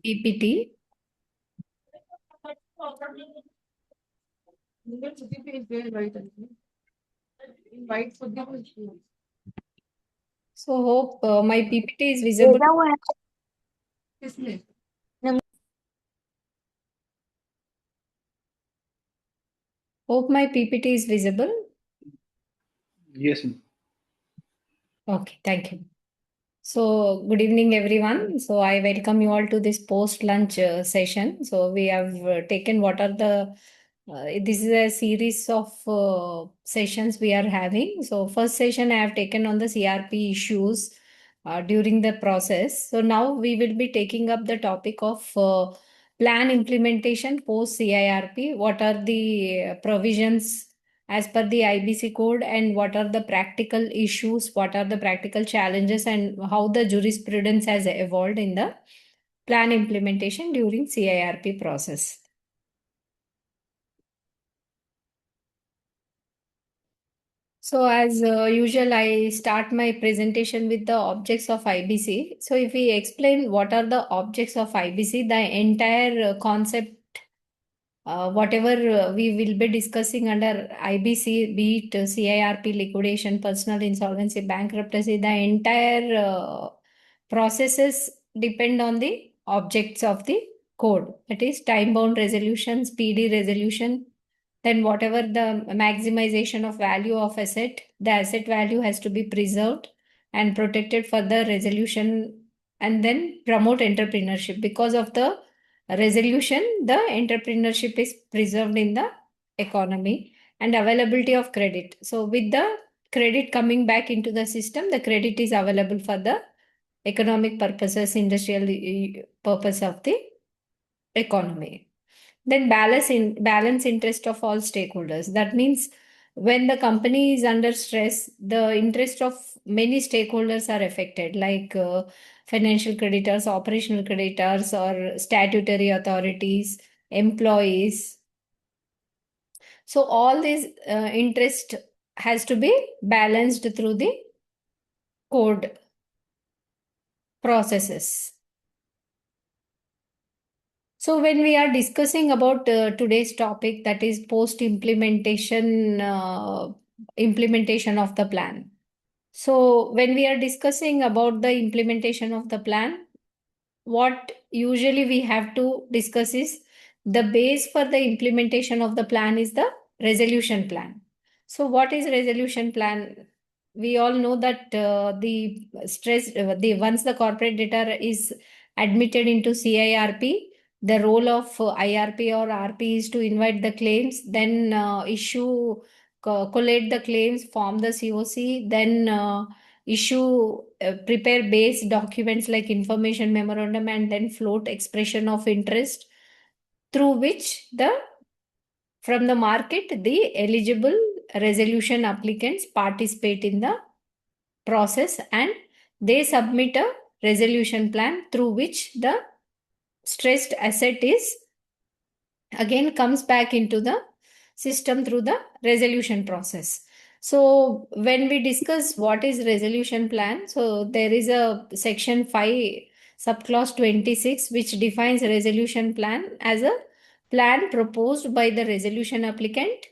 PPT. So hope my PPT is visible. भेजा हुआ है Hope my PPT is visible. Yes, ma'am. Okay, thank you. So, good evening, everyone. So, I welcome you all to this post-lunch session. So, we have taken what are the this is a series of sessions we are having. So, first session I have taken on the CRP issues during the process. So, now we will be taking up the topic of plan implementation post CIRP. What are the provisions as per the IBC code, and what are the practical issues, what are the practical challenges, and how the jurisprudence has evolved in the plan implementation during CIRP process. So as usual, I start my presentation with the objects of IBC. So if we explain what are the objects of IBC, the entire concept, whatever we will be discussing under IBC, be it CIRP, liquidation, personal insolvency, bankruptcy, the entire processes depend on the objects of the code. That is time-bound resolution, speedy resolution, then whatever the maximization of value of asset, the asset value has to be preserved and protected for the resolution, and then promote entrepreneurship. Because of the resolution, the entrepreneurship is preserved in the economy, and availability of credit. So with the credit coming back into the system, the credit is available for the economic purposes, industrial purpose of the economy. Then balance interest of all stakeholders. That means when the company is under stress, the interest of many stakeholders are affected, like financial creditors, operational creditors, or statutory authorities, employees. So all these interest has to be balanced through the code processes. So when we are discussing about today's topic, that is post implementation implementation of the plan. So when we are discussing about the implementation of the plan, what usually we have to discuss is the base for the implementation of the plan is the resolution plan. So what is resolution plan? We all know that the stress, the once the corporate debtor is admitted into CIRP, the role of IRP or RP is to invite the claims, then collate the claims, form the COC, then prepare base documents like information memorandum, and then float expression of interest, through which the from the market the eligible resolution applicants participate in the process, and they submit a resolution plan through which the stressed asset is again comes back into the system through the resolution process. So when we discuss what is resolution plan, so there is a section 5 subclause 26 which defines resolution plan as a plan proposed by the resolution applicant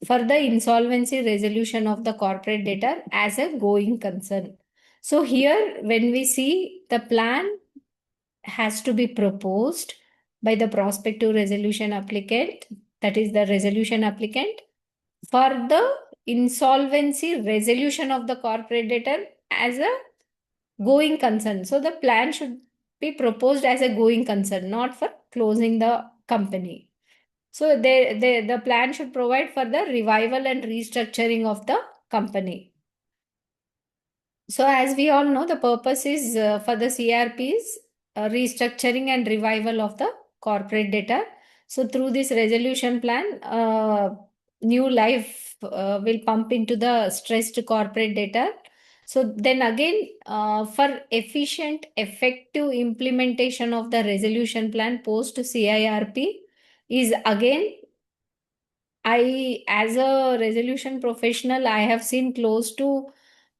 for the insolvency resolution of the corporate debtor as a going concern. So here when we see the plan has to be proposed by the prospective resolution applicant, that is the resolution applicant, for the insolvency resolution of the corporate debtor as a going concern. So the plan should be proposed as a going concern, not for closing the company. So the plan should provide for the revival and restructuring of the company. So as we all know, the purpose is for the CRPs, restructuring and revival of the corporate debtor. So through this resolution plan, new life will pump into the stressed corporate debtor. So then again, for efficient, effective implementation of the resolution plan post CIRP is again, as a resolution professional, I have seen close to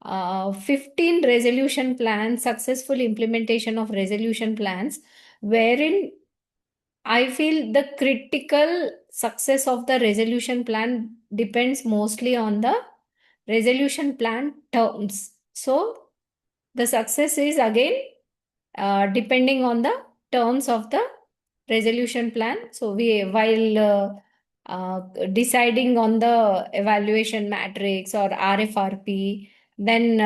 15 resolution plans, successful implementation of resolution plans wherein I feel the critical success of the resolution plan depends mostly on the resolution plan terms. So the success is again depending on the terms of the resolution plan. So we, while deciding on the evaluation matrix or RFRP, then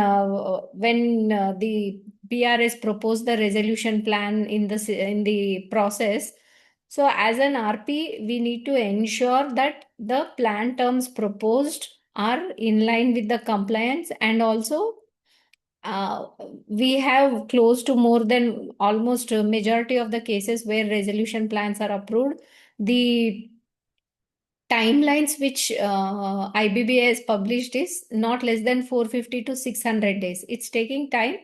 when the PRS proposed the resolution plan in the process. So as an RP, we need to ensure that the plan terms proposed are in line with the compliance, and also uh, we have close to more than almost a majority of the cases where resolution plans are approved. The timelines which IBB has published is not less than 450 to 600 days. It's taking time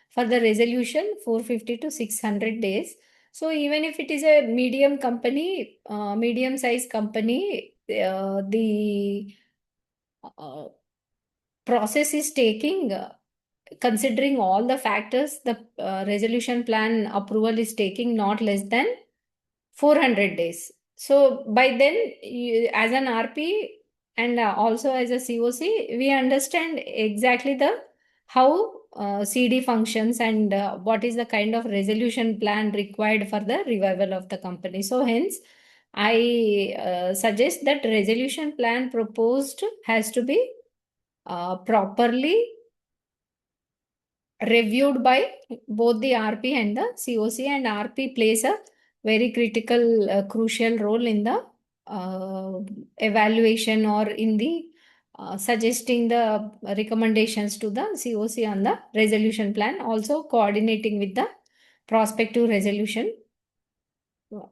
for the resolution, 450 to 600 days. So even if it is a medium company, medium sized company, the uh, process is taking considering all the factors, the resolution plan approval is taking not less than 400 days. So by then, as an RP and also as a COC, we understand exactly the how CD functions and what is the kind of resolution plan required for the revival of the company. So hence, I suggest that resolution plan proposed has to be properly reviewed by both the RP and the COC, and RP plays a very critical, crucial role in the evaluation or in the suggesting the recommendations to the COC on the resolution plan, also coordinating with the prospective resolution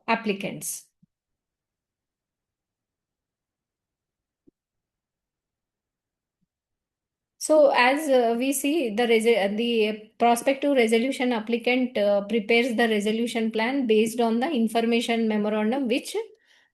applicants. So as we see, the prospective resolution applicant prepares the resolution plan based on the information memorandum which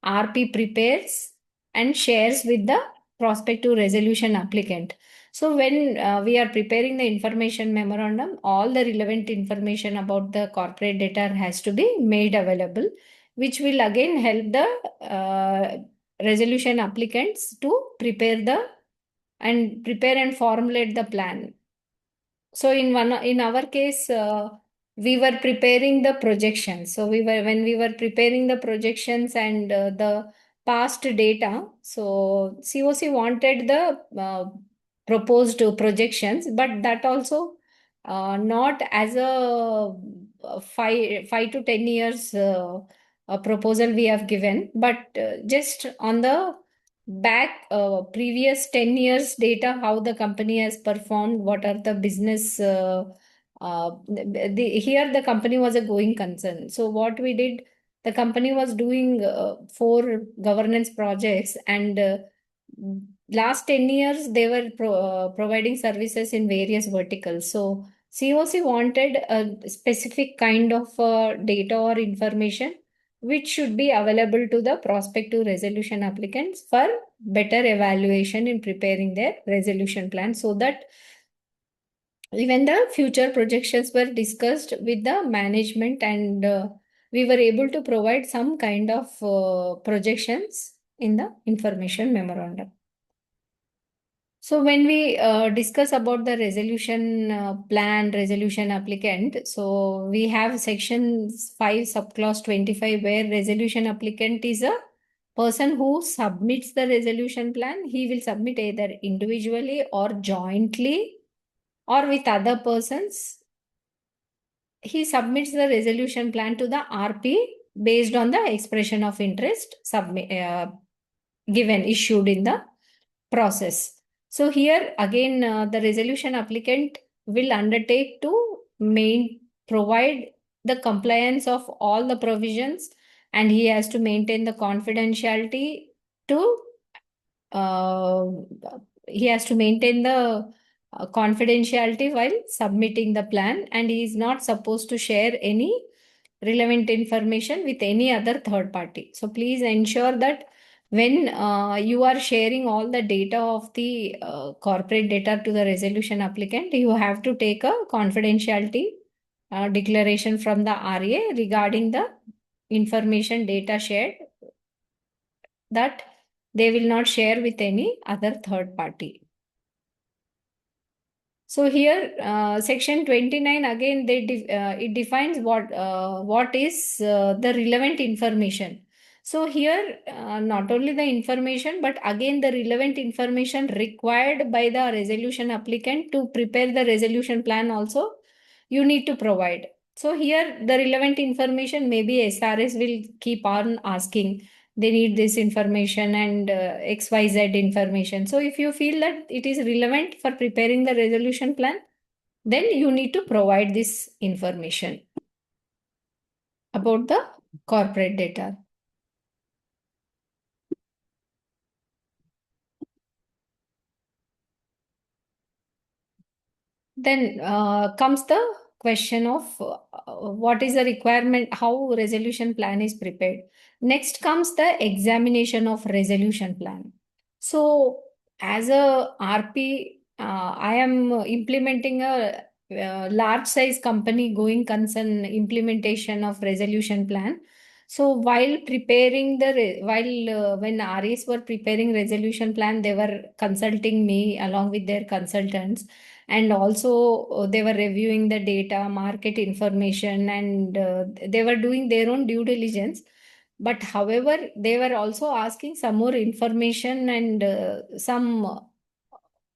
RP prepares and shares with the prospective resolution applicant. So when we are preparing the information memorandum, all the relevant information about the corporate data has to be made available, which will again help the resolution applicants to prepare and formulate the plan. So in our case, we were preparing the projections. So when we were preparing the projections and the past data, so COC wanted the proposed projections, but that also not as a 5 to 10 years a proposal we have given, but just on the back previous 10 years data, how the company has performed, what are the business here the company was a going concern. So what we did, the company was doing 4 governance projects, and last 10 years they were providing services in various verticals. So COC wanted a specific kind of data or information which should be available to the prospective resolution applicants for better evaluation in preparing their resolution plan, so that even the future projections were discussed with the management, and we were able to provide some kind of projections in the information memorandum. So when we discuss about the resolution plan, resolution applicant, so we have section 5, subclause 25, where resolution applicant is a person who submits the resolution plan. He will submit either individually or jointly or with other persons. He submits the resolution plan to the RP based on the expression of interest given, issued in the process. So here again, the resolution applicant will undertake to provide the compliance of all the provisions, and he has to maintain the confidentiality to uh, he has to maintain the confidentiality while submitting the plan, and he is not supposed to share any relevant information with any other third party. So please ensure that when you are sharing all the data of the corporate data to the resolution applicant, you have to take a confidentiality declaration from the RA regarding the information data shared that they will not share with any other third party. So here, section 29 again it defines what is the relevant information. So here, not only the information, but again the relevant information required by the resolution applicant to prepare the resolution plan also you need to provide. So here the relevant information, maybe SRS will keep on asking they need this information and XYZ information. So if you feel that it is relevant for preparing the resolution plan, then you need to provide this information about the corporate data. Then comes the question of what is the requirement, how resolution plan is prepared. Next comes the examination of resolution plan. So as a RP, I am implementing a large size company going concern implementation of resolution plan. So while preparing when RAs were preparing resolution plan, they were consulting me along with their consultants, and also they were reviewing the data market information, and they were doing their own due diligence. But however, they were also asking some more information and some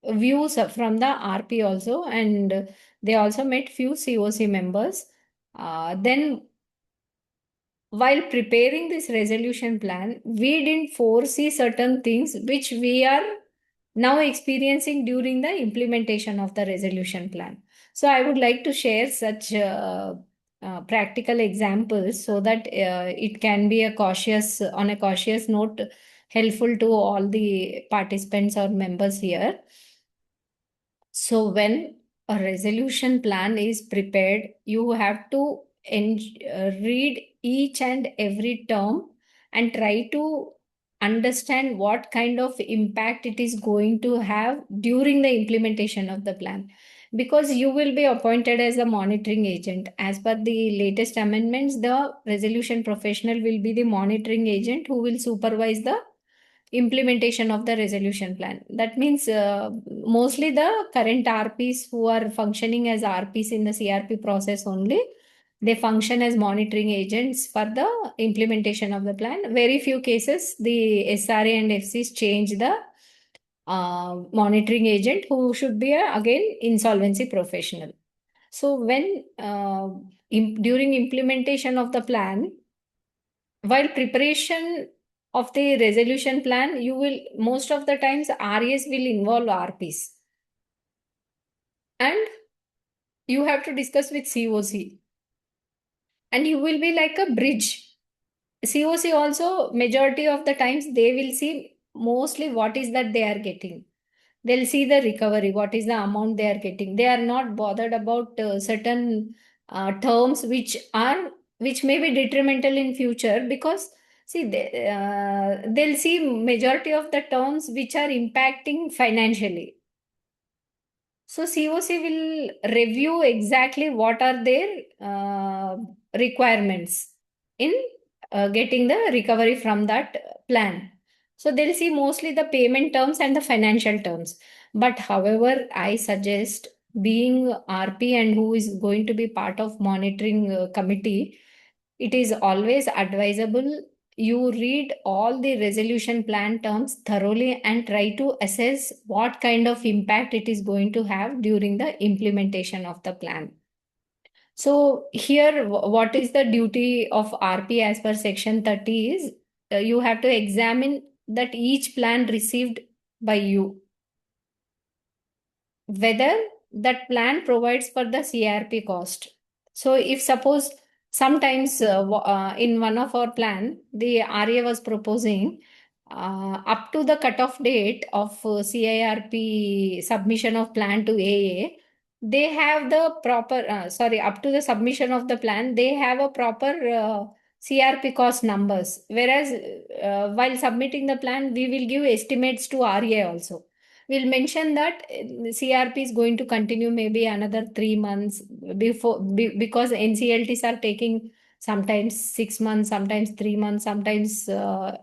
views from the RP also, and they also met few COC members. Then while preparing this resolution plan, we didn't foresee certain things which we are now experiencing during the implementation of the resolution plan. So I would like to share such practical examples so that it can be on a cautious note, helpful to all the participants or members here. So when a resolution plan is prepared, you have to read each and every term and try to understand what kind of impact it is going to have during the implementation of the plan. Because you will be appointed as a monitoring agent. As per the latest amendments, the resolution professional will be the monitoring agent who will supervise the implementation of the resolution plan. That means mostly the current RPs who are functioning as RPs in the CRP process only, they function as monitoring agents for the implementation of the plan. Very few cases, the SRA and FCs change the monitoring agent who should be again insolvency professional. So when during implementation of the plan, while preparation of the resolution plan, you will most of the times RAs will involve RPs, and you have to discuss with COC, and you will be like a bridge. COC also majority of the times they will see mostly what is that they are getting. They'll see the recovery, what is the amount they are getting. They are not bothered about certain terms which may be detrimental in future, because see they'll see majority of the terms which are impacting financially. So COC will review exactly what are their requirements in getting the recovery from that plan. So they'll see mostly the payment terms and the financial terms. But however, I suggest, being RP and who is going to be part of monitoring committee, it is always advisable you read all the resolution plan terms thoroughly and try to assess what kind of impact it is going to have during the implementation of the plan. So here, what is the duty of RP as per section 30 is you have to examine that each plan received by you, whether that plan provides for the CRP cost. So if suppose sometimes in one of our plan, the RA was proposing up to the cutoff date of CIRP submission of plan to AA, they have the proper, up to the submission of the plan, they have a proper CRP cost numbers. Whereas while submitting the plan, we will give estimates to RA also. we'll mention that CRP is going to continue maybe another 3 months because NCLTs are taking sometimes 6 months, sometimes 3 months, sometimes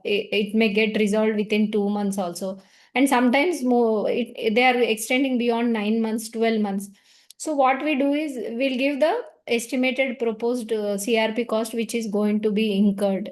it may get resolved within 2 months also. And sometimes more, they are extending beyond 9 months, 12 months. So what we do is we'll give the estimated proposed CRP cost which is going to be incurred.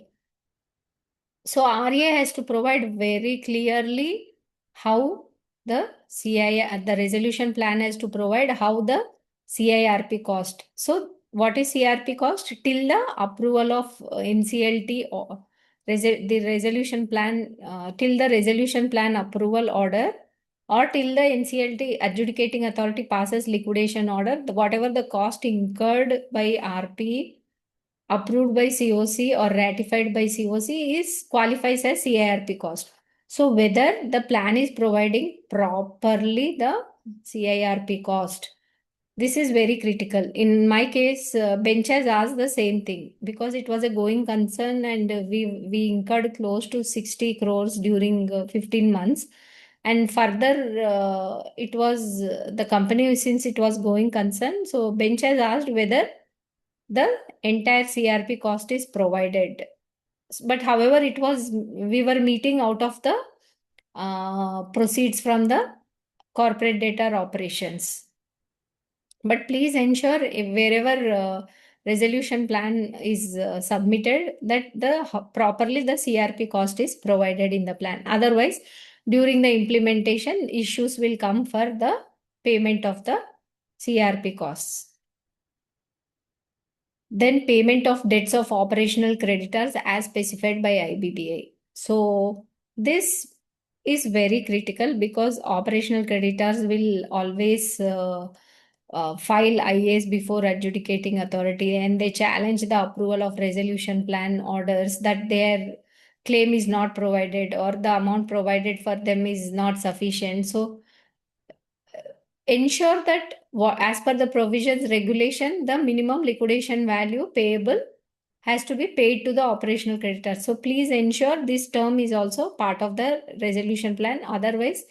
So RA has to provide very clearly how the the resolution plan has to provide how the CIRP cost. So what is CRP cost? Till the approval of NCLT or the resolution plan, till the resolution plan approval order, or till the NCLT adjudicating authority passes liquidation order, whatever the cost incurred by RP approved by COC or ratified by COC is qualifies as CIRP cost. So whether the plan is providing properly the CIRP cost. This is very critical. In my case, bench has asked the same thing because it was a going concern and we incurred close to 60 crores during 15 months. And further, it was the company since it was going concern. So bench has asked whether the entire CRP cost is provided. But however, we were meeting out of the proceeds from the corporate data operations. But please ensure wherever resolution plan is submitted that properly the CRP cost is provided in the plan. Otherwise, during the implementation, issues will come for the payment of the CRP costs. Then payment of debts of operational creditors as specified by IBBI. So this is very critical because operational creditors will always file IAs before adjudicating authority and they challenge the approval of resolution plan orders that their claim is not provided or the amount provided for them is not sufficient. So ensure that as per the provisions regulation, the minimum liquidation value payable has to be paid to the operational creditors. So please ensure this term is also part of the resolution plan. Otherwise,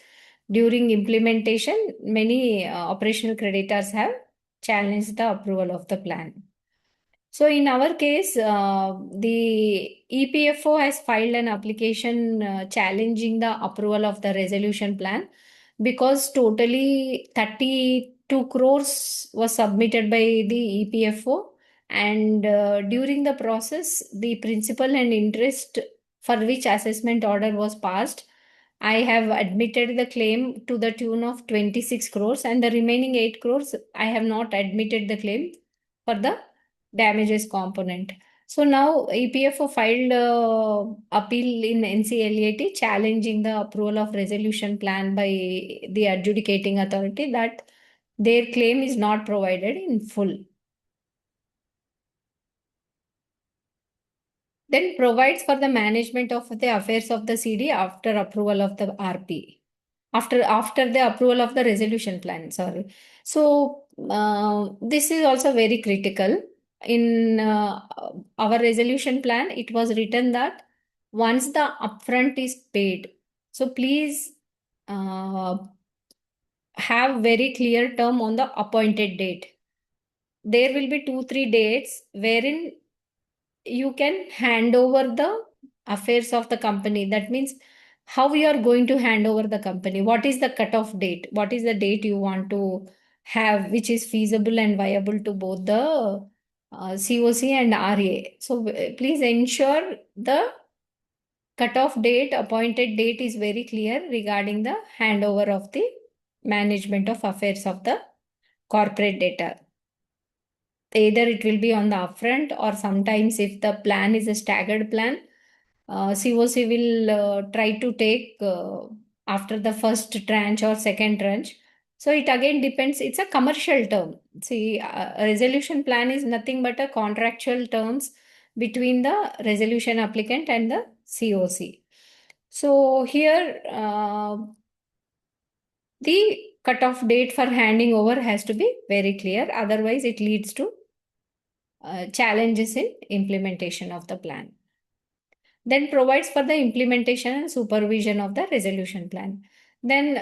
during implementation, many operational creditors have challenged the approval of the plan. So in our case, the EPFO has filed an application challenging the approval of the resolution plan because totally 32 crores was submitted by the EPFO and during the process, the principal and interest for which assessment order was passed, I have admitted the claim to the tune of 26 crores and the remaining 8 crores, I have not admitted the claim for the damages component. So now EPFO filed appeal in NCLAT challenging the approval of resolution plan by the adjudicating authority that their claim is not provided in full. Then provides for the management of the affairs of the CD after approval of the RP. After the approval of the resolution plan, sorry. So this is also very critical. In our resolution plan, it was written that once the upfront is paid, so please have very clear term on the appointed date. There will be 2-3 dates wherein you can hand over the affairs of the company. That means how you are going to hand over the company. What is the cutoff date? What is the date you want to have, which is feasible and viable to both the COC and RA. So please ensure the cutoff date, appointed date is very clear regarding the handover of the management of affairs of the corporate data. Either it will be on the upfront or sometimes if the plan is a staggered plan, COC will try to take after the first tranche or second tranche. So it again depends. It's a commercial term. See, a resolution plan is nothing but a contractual terms between the resolution applicant and the COC. So here the cutoff date for handing over has to be very clear. Otherwise, it leads to challenges in implementation of the plan. Then provides for the implementation and supervision of the resolution plan. Then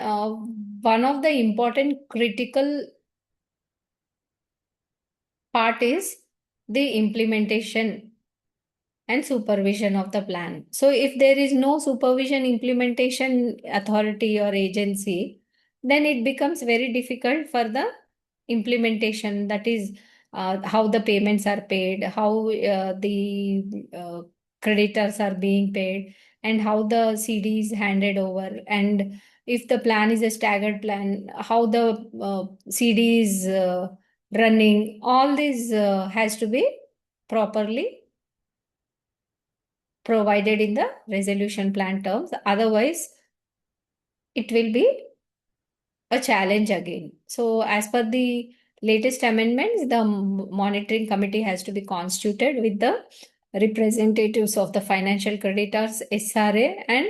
one of the important critical part is the implementation and supervision of the plan. So if there is no supervision implementation authority or agency, then it becomes very difficult for the implementation. That is how the payments are paid, how the creditors are being paid, and how the CD is handed over. And if the plan is a staggered plan, how the CD is running. All this has to be properly provided in the resolution plan terms. Otherwise, it will be a challenge again. So, as per the latest amendments, the monitoring committee has to be constituted with the representatives of the financial creditors, SRA, and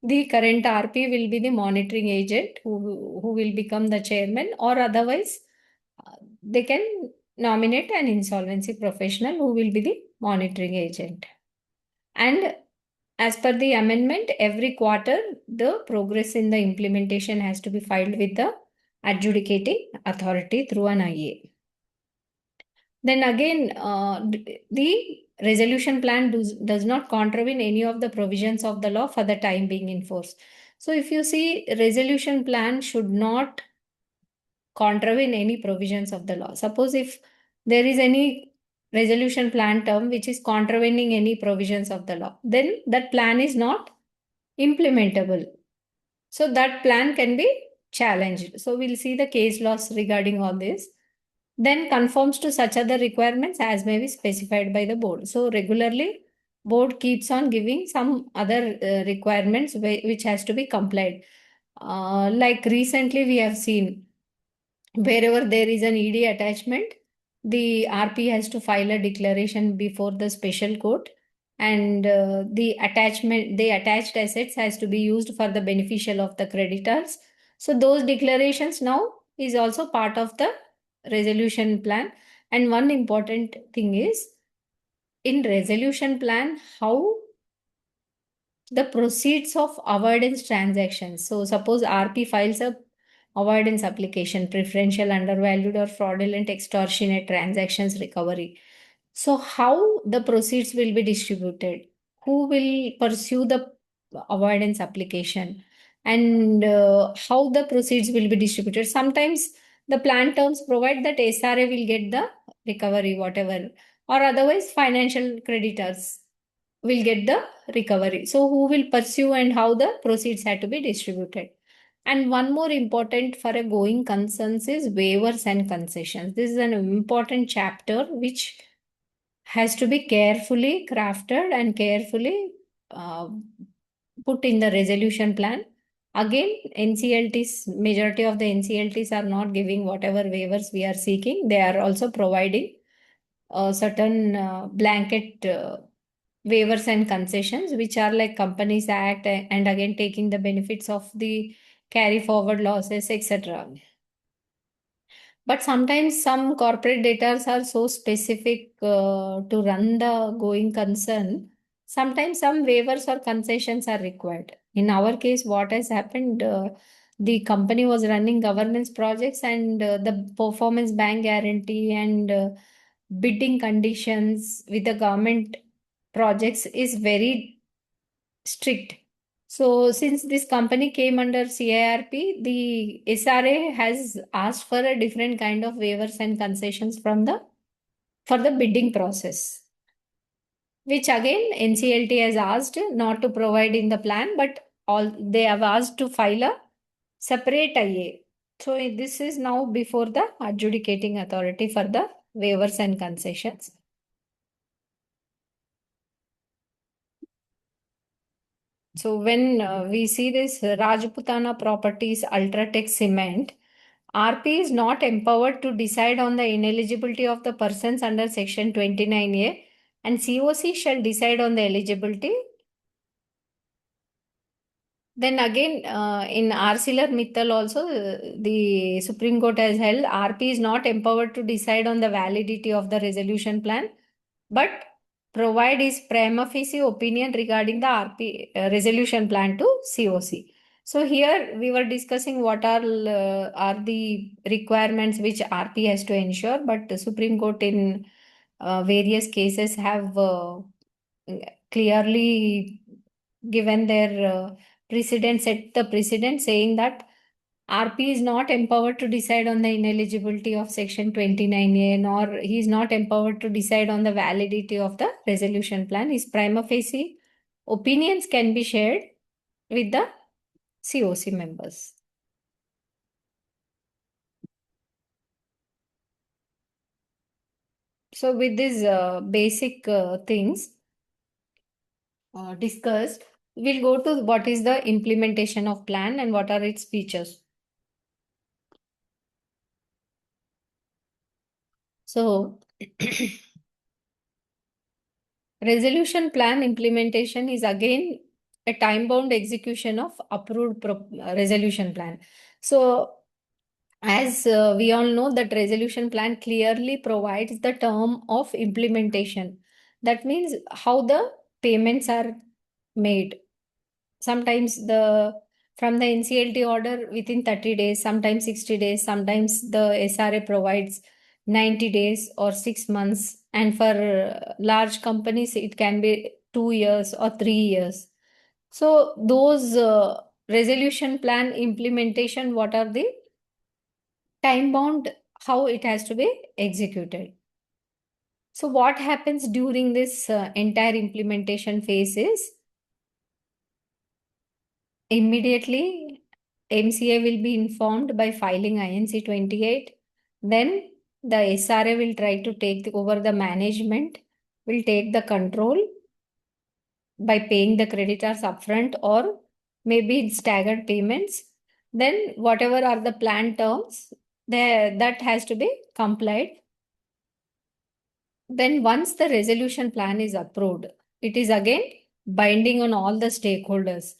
the current RP will be the monitoring agent who will become the chairman, or otherwise, they can nominate an insolvency professional who will be the monitoring agent. And as per the amendment, every quarter, the progress in the implementation has to be filed with the adjudicating authority through an IA. Then again, the resolution plan does not contravene any of the provisions of the law for the time being in force. So if you see, resolution plan should not contravene any provisions of the law. Suppose if there is any resolution plan term which is contravening any provisions of the law, then that plan is not implementable. So that plan can be challenged. So we'll see the case laws regarding all this. Then conforms to such other requirements as may be specified by the board. So regularly, board keeps on giving some other requirements which has to be complied. Like recently we have seen, wherever there is an ED attachment, the RP has to file a declaration before the special court, and the attached assets has to be used for the beneficial of the creditors. So those declarations now is also part of the resolution plan. And one important thing is, in resolution plan, how the proceeds of avoidance transactions. So suppose RP files a avoidance application, preferential, undervalued, or fraudulent extortionate transactions recovery. So how the proceeds will be distributed? Who will pursue the avoidance application? And how the proceeds will be distributed? Sometimes the plan terms provide that SRA will get the recovery, whatever, or otherwise financial creditors will get the recovery. So who will pursue and how the proceeds had to be distributed. And one more important for a going concerns is waivers and concessions. This is an important chapter which has to be carefully crafted and carefully uh, put in the resolution plan. Again, NCLTs, majority of the NCLTs are not giving whatever waivers we are seeking. They are also providing certain blanket waivers and concessions, which are like Companies Act, and again taking the benefits of the carry forward losses, etc. But sometimes some corporate debtors are so specific to run the going concern. Sometimes some waivers or concessions are required. In our case, what has happened? The company was running governance projects, and the performance bank guarantee and bidding conditions with the government projects is very strict. So since this company came under CIRP, the SRA has asked for a different kind of waivers and concessions from the for the bidding process, which again NCLT has asked not to provide in the plan, but all they have asked to file a separate IA. So this is now before the adjudicating authority for the waivers and concessions. So when we see this Rajputana Properties Ultratech Cement, RP is not empowered to decide on the ineligibility of the persons under Section 29A, and COC shall decide on the eligibility. Then again, in ArcelorMittal also, the Supreme Court has held RP is not empowered to decide on the validity of the resolution plan, but provide his prima facie opinion regarding the RP resolution plan to COC. So here we were discussing what are the requirements which RP has to ensure, but the Supreme Court in various cases have clearly given their precedent, set the precedent, saying that RP is not empowered to decide on the ineligibility of Section 29A, nor he is not empowered to decide on the validity of the resolution plan. His prima facie opinions can be shared with the COC members. So, with these basic things discussed, we'll go to what is the implementation of plan and what are its features. So, resolution plan implementation is again a time-bound execution of approved resolution plan. So, as we all know, that resolution plan clearly provides the term of implementation. That means how the payments are made. Sometimes the from the NCLT order within 30 days, sometimes 60 days, sometimes the SRA provides 90 days or 6 months. And for large companies, it can be 2 years or 3 years. So those resolution plan implementation, what are the time bound, how it has to be executed. So what happens during this entire implementation phase is immediately MCA will be informed by filing INC 28. Then the SRA will try to take over the management, will take the control by paying the creditors upfront or maybe in staggered payments. Then whatever are the plan terms, that has to be complied. Then once the resolution plan is approved, it is again binding on all the stakeholders,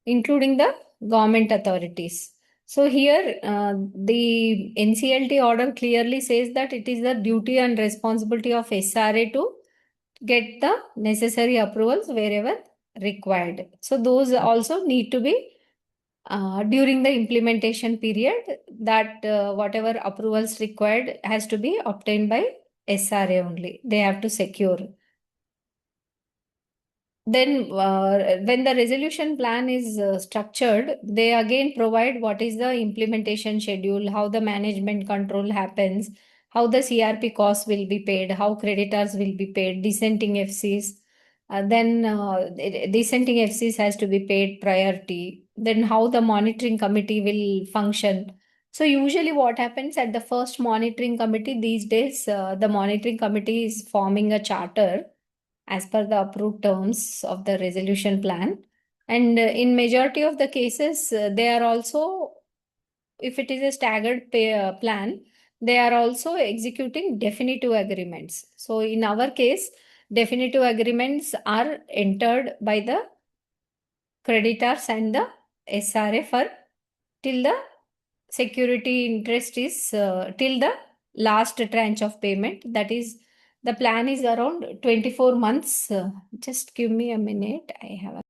including the government authorities. So here the NCLT order clearly says that it is the duty and responsibility of SRA to get the necessary approvals wherever required. So those also need to be during the implementation period, that whatever approvals required has to be obtained by SRA only. They have to secure. Then when the resolution plan is structured, they again provide what is the implementation schedule, how the management control happens, how the CRP costs will be paid, how creditors will be paid, dissenting FCs. Then dissenting FCs has to be paid priority. Then how the monitoring committee will function. So usually what happens at the first monitoring committee these days, the monitoring committee is forming a charter as per the approved terms of the resolution plan. And in majority of the cases, they are also, if it is a staggered pay, plan, they are also executing definitive agreements. So in our case, definitive agreements are entered by the creditors and the SRA for till the security interest is till the last tranche of payment. That is, the plan is around 24 months. Just give me a minute. I have a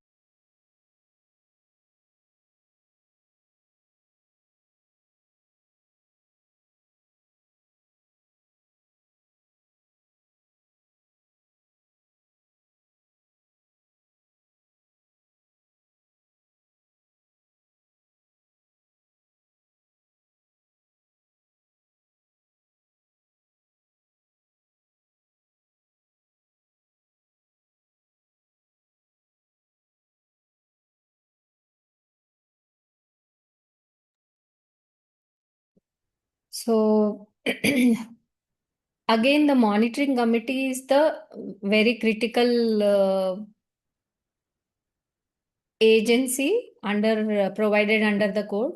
so again, the monitoring committee is the very critical agency provided under the code,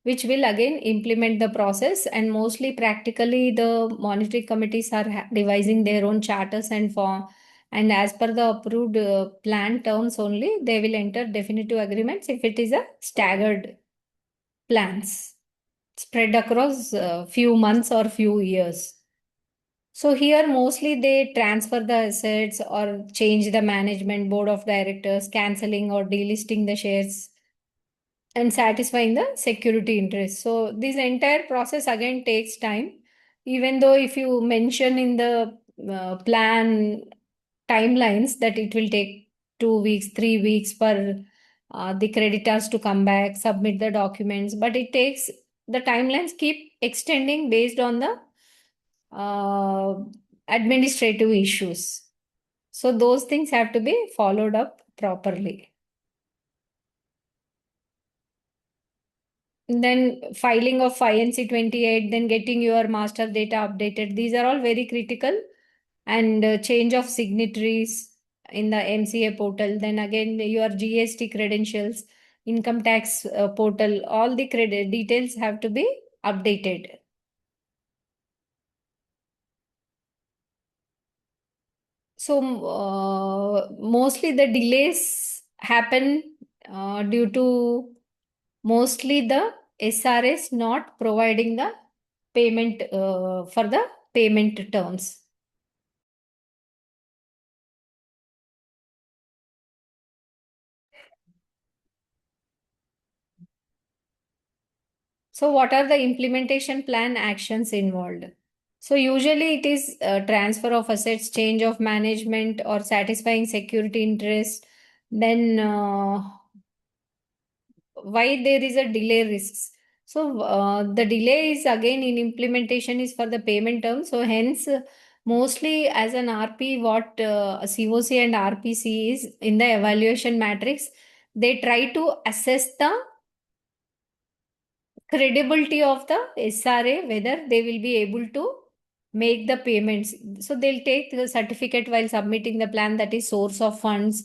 which will again implement the process. And mostly practically, the monitoring committees are devising their own charters and form. And as per the approved plan terms only, they will enter definitive agreements if it is a staggered plans spread across few months or few years. So here mostly they transfer the assets or change the management board of directors, canceling or delisting the shares. and satisfying the security interest. So this entire process again takes time, even though if you mention in the plan timelines that it will take 2 weeks, 3 weeks for the creditors to come back, submit the documents, but it takes, the timelines keep extending based on the uh, administrative issues. So those things have to be followed up properly. Then filing of 5NC 28, then getting your master data updated. These are all very critical. And change of signatories in the MCA portal. Then again, your GST credentials, income tax portal, all the credit details have to be updated. So mostly the delays happen due to mostly the SRS not providing the payment for the payment terms. So what are the implementation plan actions involved? So usually it is transfer of assets, change of management, or satisfying security interest. Then why there is a delay risks. So the delay is again in implementation is for the payment term. So hence mostly as an RP, what COC and RPC is in the evaluation matrix, they try to assess the credibility of the SRA, whether they will be able to make the payments. So they'll take the certificate while submitting the plan, that is source of funds,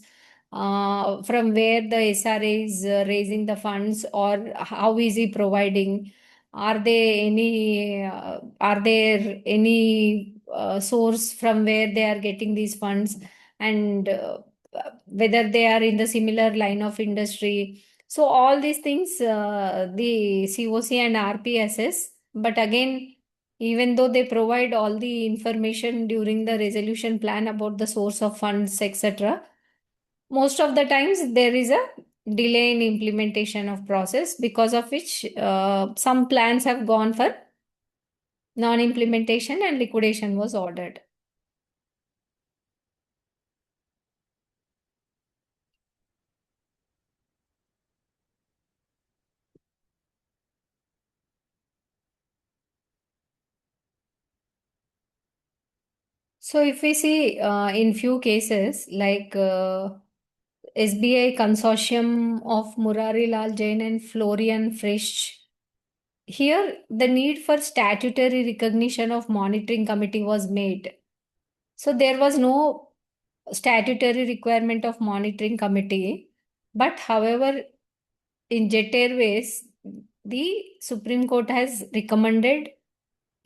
from where the SRA is raising the funds, or how is he providing. Are there any source from where they are getting these funds, and whether they are in the similar line of industry. So all these things the COC and RP assess. But again, even though they provide all the information during the resolution plan about the source of funds, etc., most of the times there is a delay in implementation of process, because of which some plans have gone for non-implementation and liquidation was ordered. So if we see in few cases like SBI consortium of Murari Lal Jain and Florian Frisch, here the need for statutory recognition of monitoring committee was made. So there was no statutory requirement of monitoring committee, but however, in Jet Airways, the Supreme Court has recommended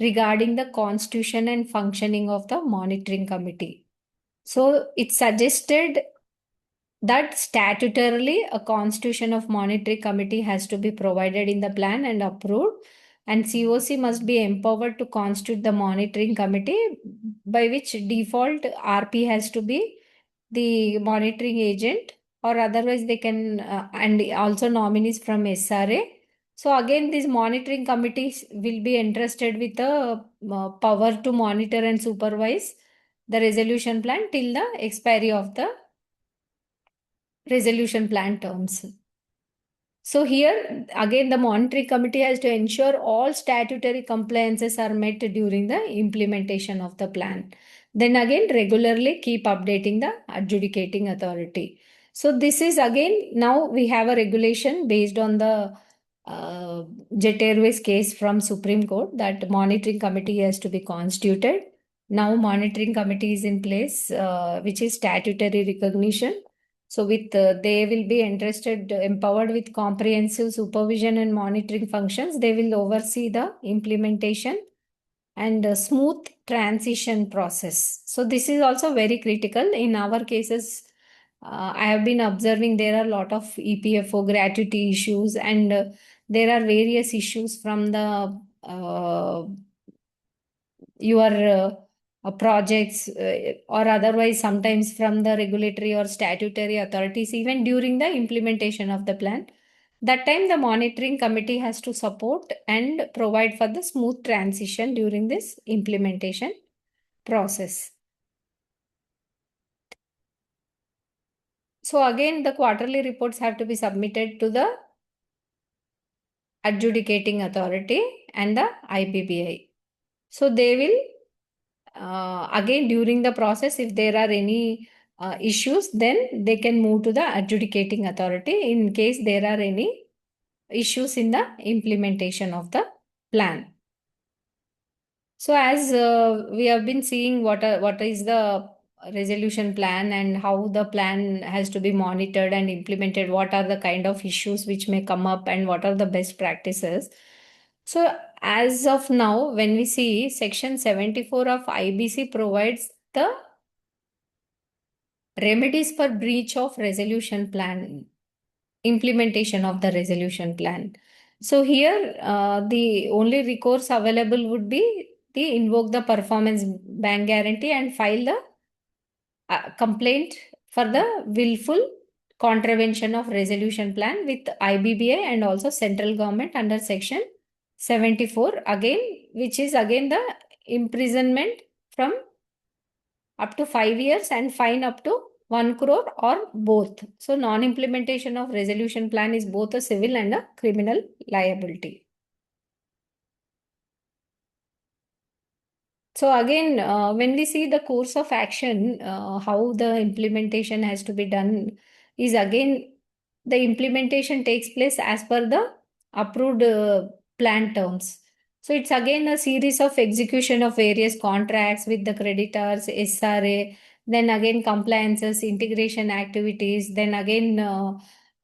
regarding the constitution and functioning of the monitoring committee. So it suggested that statutorily a constitution of monetary committee has to be provided in the plan and approved, and COC must be empowered to constitute the monitoring committee, by which default RP has to be the monitoring agent, or otherwise they can and also nominees from SRA. So again, these monitoring committees will be entrusted with the power to monitor and supervise the resolution plan till the expiry of the resolution plan terms. So here again the monitoring committee has to ensure all statutory compliances are met during the implementation of the plan. Then again regularly keep updating the adjudicating authority. So this is again, now we have a regulation based on the Jet Airways case from Supreme Court, that monitoring committee has to be constituted. Now monitoring committee is in place, which is statutory recognition. So with they will be interested, empowered with comprehensive supervision and monitoring functions. They will oversee the implementation and smooth transition process. So this is also very critical in our cases. I have been observing there are a lot of EPFO gratuity issues, and there are various issues from the your projects, or otherwise sometimes from the regulatory or statutory authorities even during the implementation of the plan. That time the monitoring committee has to support and provide for the smooth transition during this implementation process. So again, the quarterly reports have to be submitted to the adjudicating authority and the IBBI. So they will again during the process, if there are any issues, then they can move to the adjudicating authority in case there are any issues in the implementation of the plan. So as we have been seeing what is the resolution plan and how the plan has to be monitored and implemented, what are the kind of issues which may come up and what are the best practices. So as of now, when we see section 74 of IBC provides the remedies for breach of resolution plan, implementation of the resolution plan. So here, the only recourse available would be the invoke the performance bank guarantee and file the complaint for the willful contravention of resolution plan with IBBI and also central government under section 74 again, which is again the imprisonment from up to 5 years and fine up to 1 crore or both. So non-implementation of resolution plan is both a civil and a criminal liability. So again, when we see the course of action, how the implementation has to be done is again the implementation takes place as per the approved plan terms. So it's again a series of execution of various contracts with the creditors, SRA, then again compliances, integration activities, then again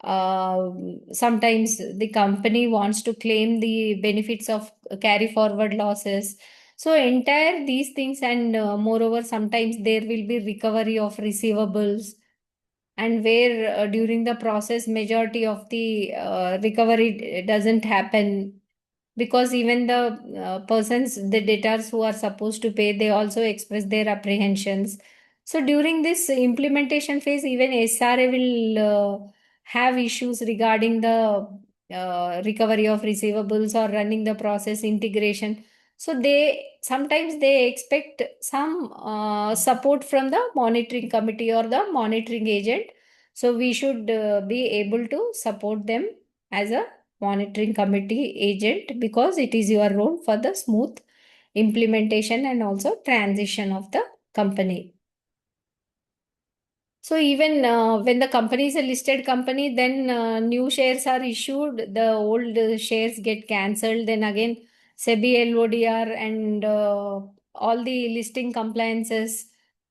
uh, sometimes the company wants to claim the benefits of carry forward losses. So entire these things and moreover sometimes there will be recovery of receivables and where during the process majority of the recovery doesn't happen because even the persons, the debtors who are supposed to pay, they also express their apprehensions. So during this implementation phase, even SRA will have issues regarding the recovery of receivables or running the process integration. So they sometimes they expect some support from the monitoring committee or the monitoring agent. So we should be able to support them as a monitoring committee agent because it is your role for the smooth implementation and also transition of the company. So even when the company is a listed company, then new shares are issued, the old shares get cancelled, then again SEBI LODR and all the listing compliances.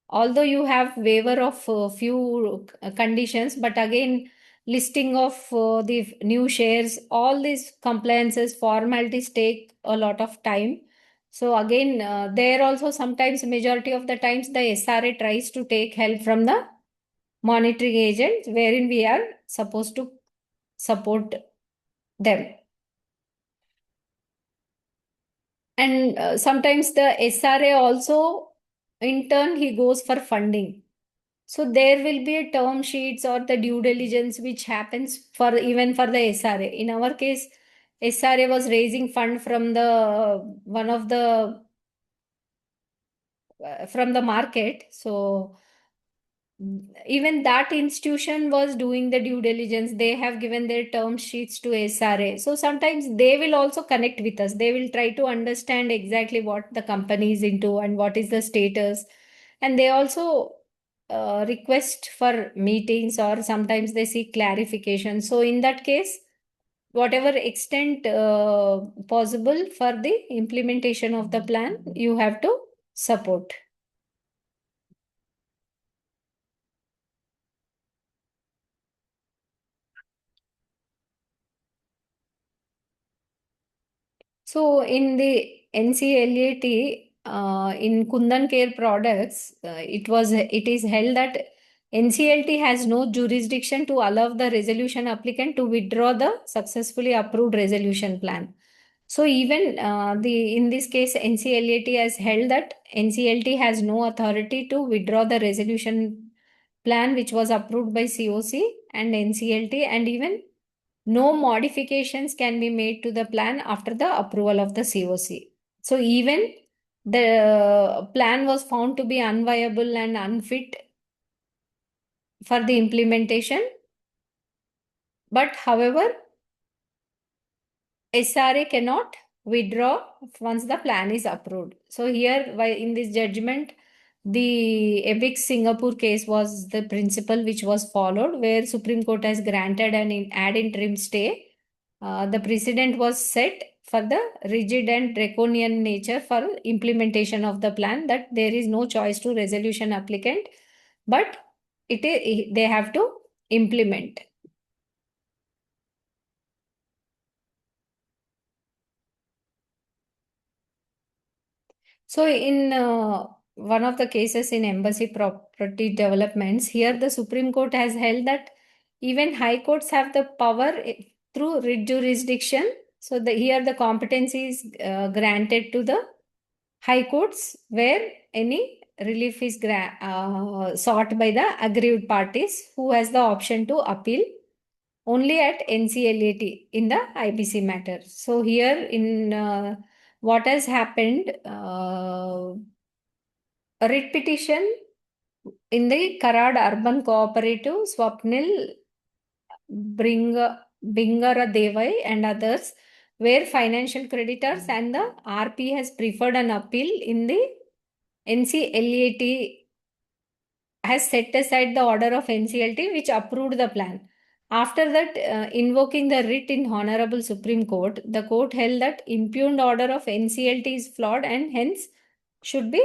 Although you have waiver of few conditions, but again listing of the new shares, all these compliances formalities take a lot of time. So again, there also sometimes majority of the times the SRA tries to take help from the monitoring agents wherein we are supposed to support them. And sometimes the SRA also, in turn, he goes for funding. So there will be a term sheets or the due diligence which happens for even for the SRA. In our case, SRA was raising fund from the one of the from the market. So even that institution was doing the due diligence. They have given their term sheets to SRA. So sometimes they will also connect with us. They will try to understand exactly what the company is into and what is the status. And they also request for meetings or sometimes they seek clarification. So in that case, whatever extent possible for the implementation of the plan, you have to support. So in the NCLAT, in Kundan Care products, it is held that NCLT has no jurisdiction to allow the resolution applicant to withdraw the successfully approved resolution plan. So even the in this case, NCLAT has held that NCLT has no authority to withdraw the resolution plan which was approved by COC and NCLT, and even no modifications can be made to the plan after the approval of the COC. So even the plan was found to be unviable and unfit for the implementation, but however, SRA cannot withdraw once the plan is approved. So here, in this judgment, the EBIC Singapore case was the principle which was followed, where Supreme Court has granted an ad interim stay. The precedent was set for the rigid and draconian nature for implementation of the plan, that there is no choice to resolution applicant, but they have to implement. So, in one of the cases in embassy property developments, here the Supreme Court has held that even high courts have the power through writ jurisdiction. So, here the competency is granted to the high courts where any relief is sought by the aggrieved parties, who has the option to appeal only at NCLAT in the IBC matter. So, here in what has happened, a writ petition in the Karad Urban Cooperative, Swapnil Bingara Devai and others, where financial creditors and the RP has preferred an appeal in the NCLAT, has set aside the order of NCLT which approved the plan. After that, invoking the writ in Honorable Supreme Court, the court held that impugned order of NCLT is flawed and hence should be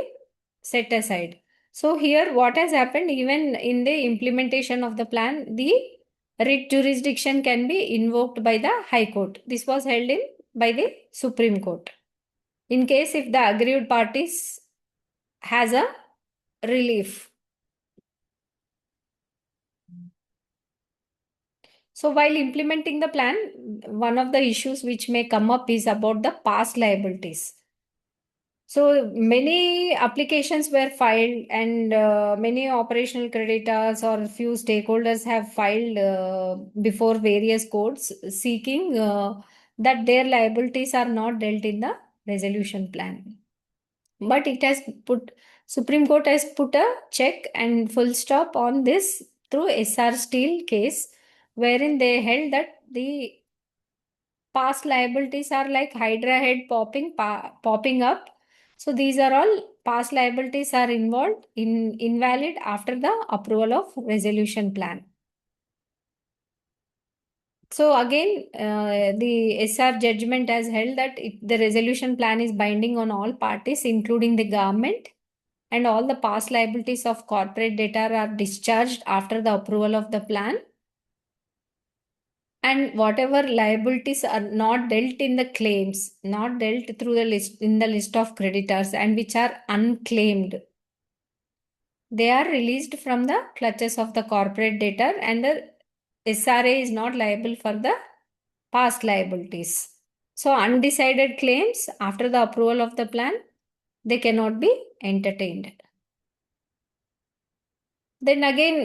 set aside. So here what has happened, even in the implementation of the plan, the writ jurisdiction can be invoked by the High Court. This was held in by the Supreme Court. In case if the aggrieved parties has a relief. So while implementing the plan, one of the issues which may come up is about the past liabilities. So many applications were filed, and many operational creditors or few stakeholders have filed before various courts seeking that their liabilities are not dealt in the resolution plan. But Supreme Court has put a check and full stop on this through SR Steel case, wherein they held that the past liabilities are like Hydra head popping up. So these are all past liabilities are invalid after the approval of resolution plan. So again, the SR judgment has held that the resolution plan is binding on all parties, including the government, and all the past liabilities of corporate debtor are discharged after the approval of the plan. And whatever liabilities are not dealt in the claims, not dealt through the list in the list of creditors, and which are unclaimed, they are released from the clutches of the corporate debtor, and the SRA is not liable for the past liabilities. So undecided claims after the approval of the plan, they cannot be entertained. Then again,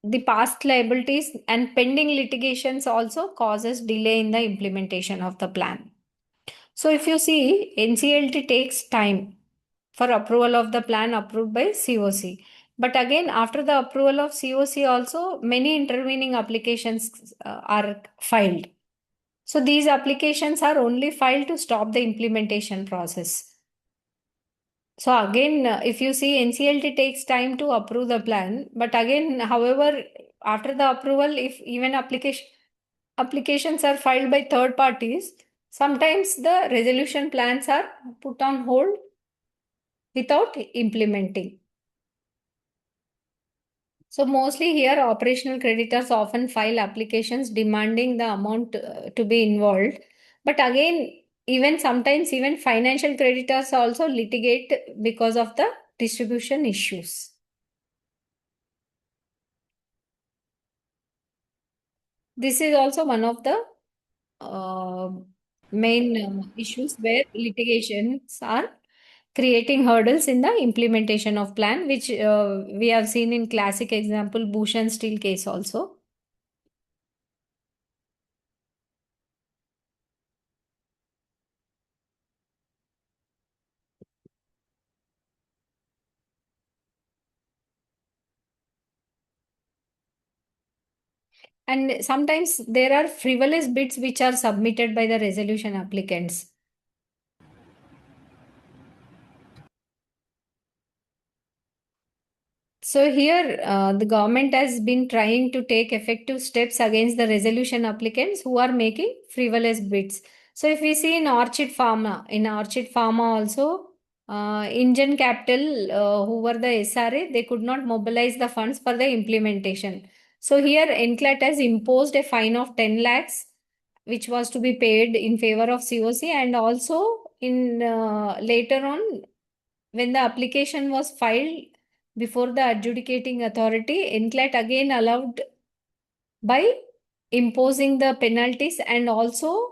the past liabilities and pending litigations also causes delay in the implementation of the plan. So if you see, NCLT takes time for approval of the plan approved by COC. But again, after the approval of COC also, many intervening applications are filed. So these applications are only filed to stop the implementation process. So again, if you see, NCLT takes time to approve the plan, but again, however, after the approval, if even applications are filed by third parties, sometimes the resolution plans are put on hold without implementing. So mostly here, operational creditors often file applications demanding the amount to be involved. But again, even sometimes even financial creditors also litigate because of the distribution issues. This is also one of the main issues where litigations are creating hurdles in the implementation of plan, which we have seen in classic example Bhushan Steel case also. And sometimes there are frivolous bids which are submitted by the resolution applicants. So here, the government has been trying to take effective steps against the resolution applicants who are making frivolous bids. So if we see in Orchid Pharma also, Indian Capital, who were the SRA, they could not mobilize the funds for the implementation. So here, NCLAT has imposed a fine of 10 lakhs, which was to be paid in favor of COC, and also in later on, when the application was filed before the adjudicating authority, NCLAT again allowed by imposing the penalties and also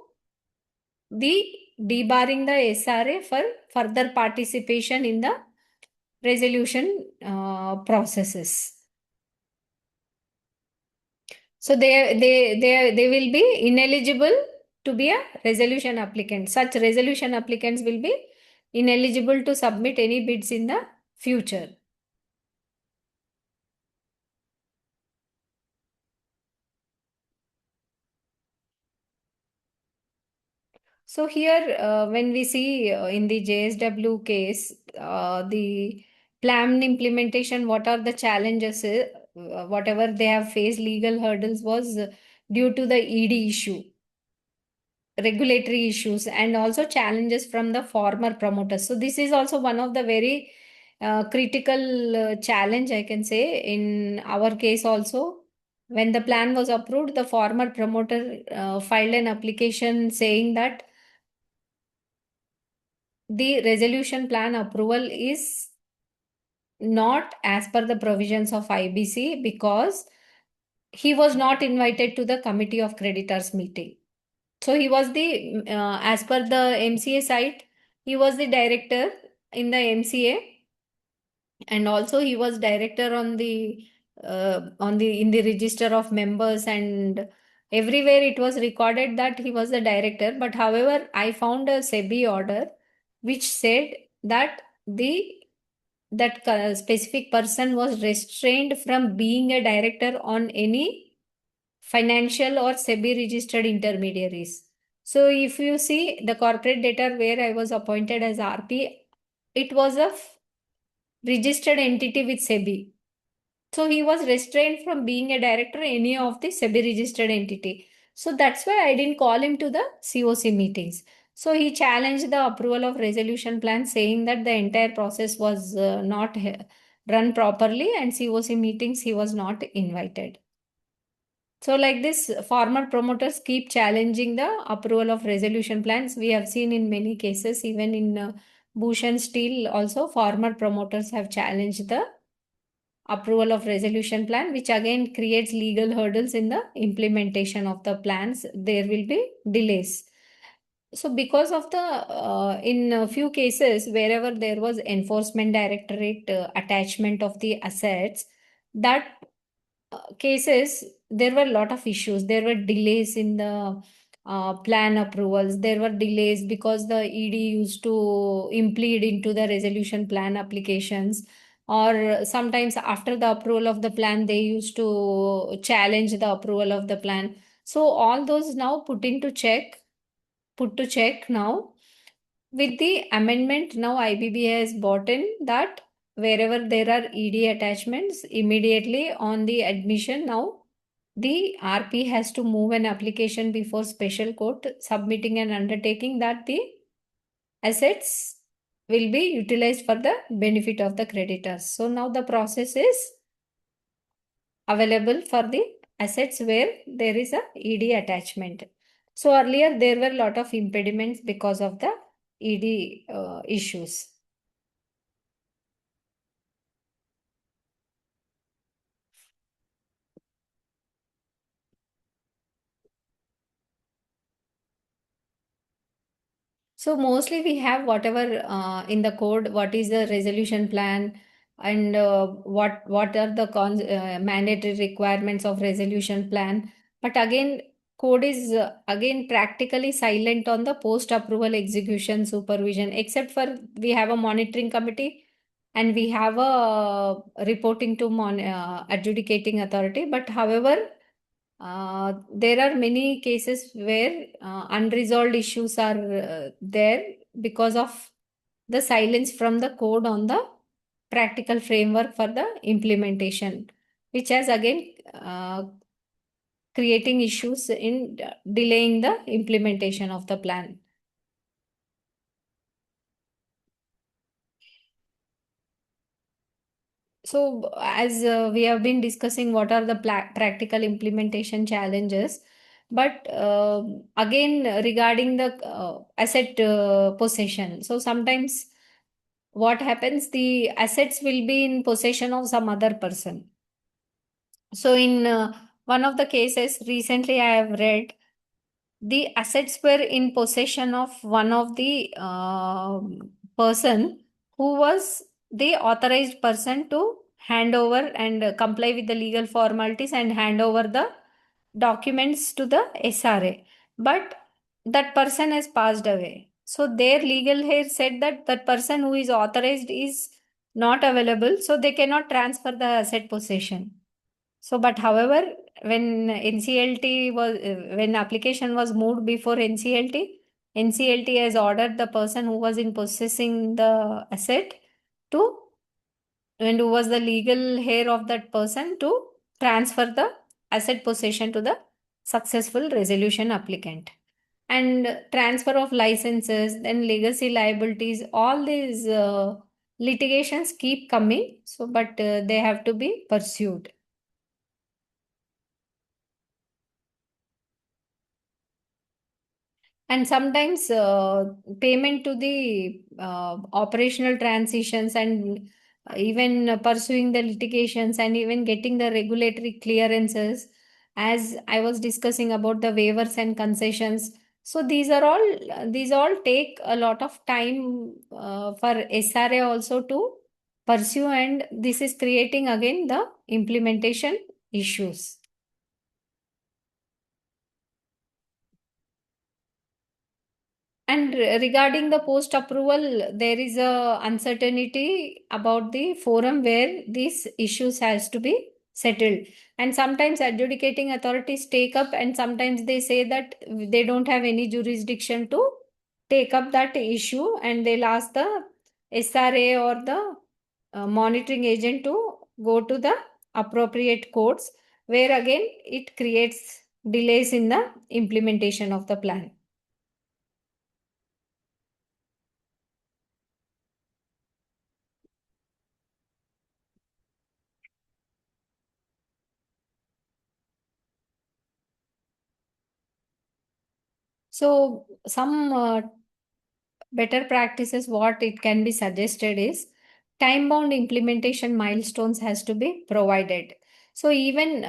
the debarring the SRA for further participation in the resolution processes. So they will be ineligible to be a resolution applicant. Such resolution applicants will be ineligible to submit any bids in the future. So here, when we see in the JSW case, the plan implementation, what are the challenges? Whatever they have faced legal hurdles was due to the ED issue, regulatory issues, and also challenges from the former promoters. So this is also one of the very critical challenge, I can say, in our case also. When the plan was approved, the former promoter filed an application saying that the resolution plan approval is not as per the provisions of IBC because he was not invited to the committee of creditors meeting. So he was as per the MCA site, he was the director in the MCA, and also he was director in the register of members, and everywhere it was recorded that he was the director. But however, I found a SEBI order which said that the specific person was restrained from being a director on any financial or SEBI registered intermediaries. So if you see the corporate data where I was appointed as RP, it was a registered entity with SEBI. So he was restrained from being a director any of the SEBI registered entity. So that's why I didn't call him to the COC meetings. So he challenged the approval of resolution plan, saying that the entire process was not run properly, and COC meetings he was not invited. So like this, former promoters keep challenging the approval of resolution plans. We have seen in many cases, even in Bhushan Steel also, former promoters have challenged the approval of resolution plan, which again creates legal hurdles in the implementation of the plans. There will be delays. So because of the in a few cases wherever there was enforcement directorate attachment of the assets, that cases there were a lot of issues. There were delays in the plan approvals. There were delays because the ED used to implead into the resolution plan applications, or sometimes after the approval of the plan they used to challenge the approval of the plan. So all those now put to check now. With the amendment, now IBB has brought in that wherever there are ED attachments, immediately on the admission, now the RP has to move an application before special court, submitting an undertaking that the assets will be utilized for the benefit of the creditors. So now the process is available for the assets where there is a ED attachment. So earlier there were a lot of impediments because of the ED issues. So mostly we have whatever in the code, what is the resolution plan, and what are the mandatory requirements of resolution plan. But again, code is again practically silent on the post approval execution supervision, except for we have a monitoring committee and we have a reporting to adjudicating authority. But however, there are many cases where unresolved issues are there because of the silence from the code on the practical framework for the implementation, which has again creating issues in delaying the implementation of the plan. So, as we have been discussing, what are the practical implementation challenges? But again, regarding the asset possession, so sometimes what happens, the assets will be in possession of some other person. So, in one of the cases recently, I have read the assets were in possession of one of the person who was the authorized person to hand over and comply with the legal formalities and hand over the documents to the SRA. But that person has passed away. So their legal hair said that that person who is authorized is not available, so they cannot transfer the asset possession. So, but however, when NCLT was, when application was moved before NCLT, NCLT has ordered the person who was in possessing the asset to, and who was the legal heir of that person, to transfer the asset possession to the successful resolution applicant. And transfer of licenses, then legacy liabilities, all these litigations keep coming. So, but they have to be pursued. And sometimes payment to the operational transitions and even pursuing the litigations and even getting the regulatory clearances, as I was discussing about the waivers and concessions. So these all take a lot of time for SRA also to pursue, and this is creating again the implementation issues. And regarding the post approval, there is a uncertainty about the forum where these issues has to be settled. And sometimes adjudicating authorities take up, and sometimes they say that they don't have any jurisdiction to take up that issue, and they'll ask the SRA or the monitoring agent to go to the appropriate courts, where again it creates delays in the implementation of the plan. So, some better practices, what it can be suggested is time bound implementation milestones has to be provided. So, even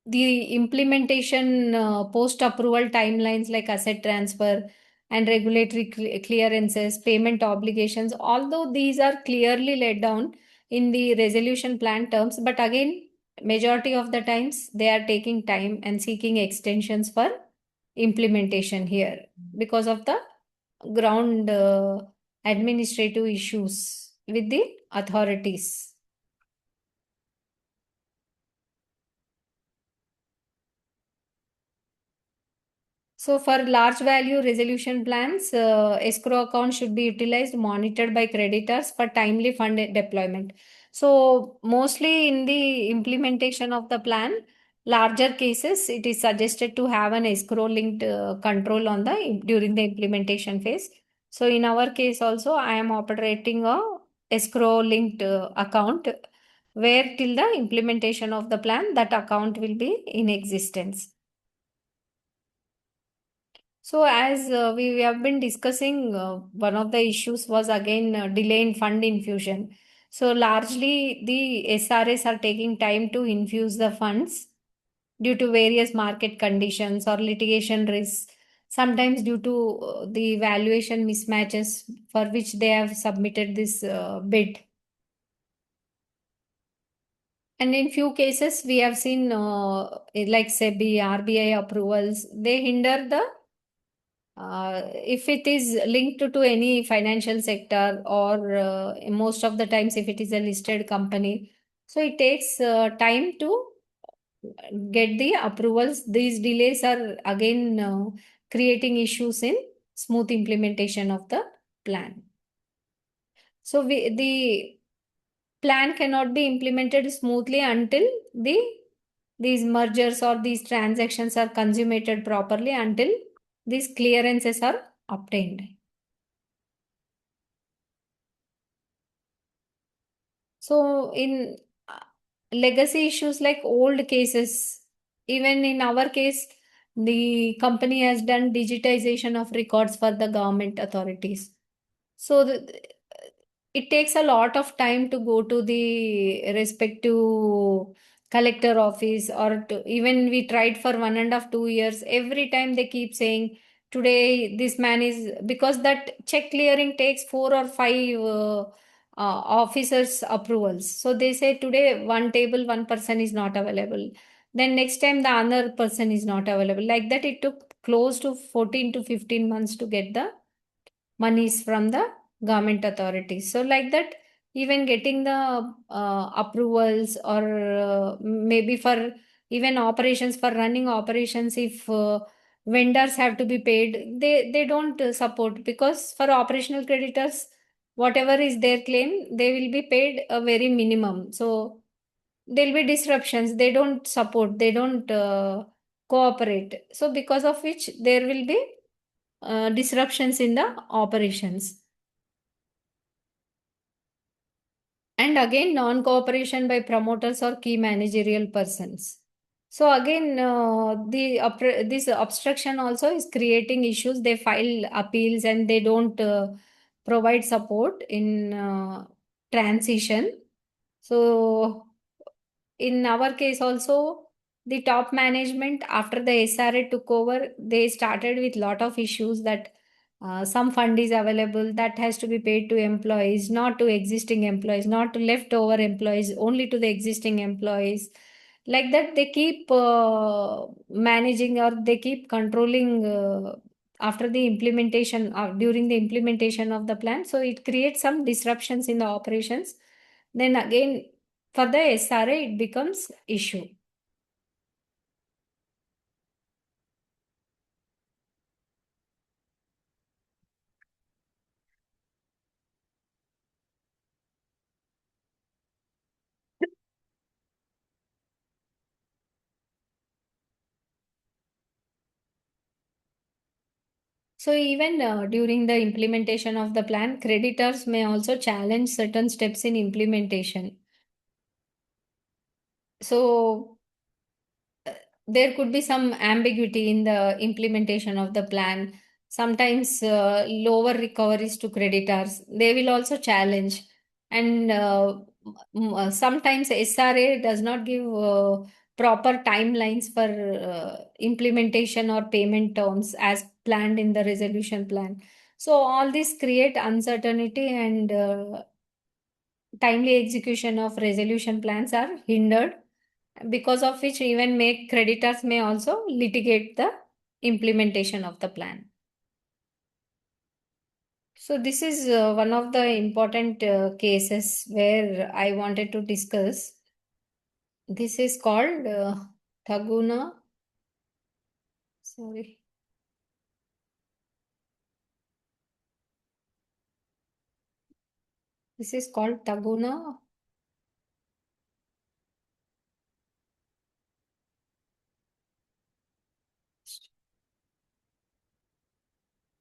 the implementation post approval timelines like asset transfer and regulatory clearances, payment obligations, although these are clearly laid down in the resolution plan terms, but again, majority of the times they are taking time and seeking extensions for implementation here because of the ground administrative issues with the authorities. So for large value resolution plans, escrow account should be utilized, monitored by creditors for timely fund deployment. So mostly in the implementation of the plan, larger cases, it is suggested to have an escrow linked control on the during the implementation phase. So in our case also, I am operating a escrow linked account where till the implementation of the plan, that account will be in existence. So, as we have been discussing, one of the issues was again delay in fund infusion. So, largely the SRS are taking time to infuse the funds due to various market conditions or litigation risks, sometimes due to the valuation mismatches for which they have submitted this bid. And in few cases, we have seen like SEBI, RBI approvals, they hinder the if it is linked to any financial sector or most of the times if it is a listed company, so it takes time to get the approvals. These delays are again creating issues in smooth implementation of the plan. So the plan cannot be implemented smoothly until these mergers or these transactions are consummated properly, until these clearances are obtained. So in legacy issues like old cases, even in our case, the company has done digitization of records for the government authorities. So it takes a lot of time to go to the respective collector office, or to, even we tried for 1.5 2 years. Every time they keep saying, today this man is, because that check clearing takes 4 or 5 officers' approvals. So they say today one table, one person is not available. Then next time the other person is not available. Like that, it took close to 14 to 15 months to get the monies from the government authorities. So, like that, even getting the approvals, or maybe for even operations, for running operations, if vendors have to be paid, they don't support, because for operational creditors, whatever is their claim, they will be paid a very minimum. So there'll be disruptions. They don't support. They don't cooperate. So because of which there will be disruptions in the operations. And again, non-cooperation by promoters or key managerial persons. So again, this obstruction also is creating issues. They file appeals and they don't provide support in transition. So in our case also, the top management after the SRA took over, they started with lot of issues that some fund is available that has to be paid to employees, not to existing employees, not to leftover employees, only to the existing employees. Like that, they keep managing, or they keep controlling after the implementation, during the implementation of the plan. So it creates some disruptions in the operations. Then again, for the SRA, it becomes issue. So even during the implementation of the plan, creditors may also challenge certain steps in implementation. So there could be some ambiguity in the implementation of the plan. Sometimes lower recoveries to creditors, they will also challenge. And sometimes SRA does not give proper timelines for implementation or payment terms as planned in the resolution plan. So all this create uncertainty, and timely execution of resolution plans are hindered, because of which even make creditors may also litigate the implementation of the plan. So this is one of the important cases where I wanted to discuss. This is called Thaguna. Sorry. This is called Taguna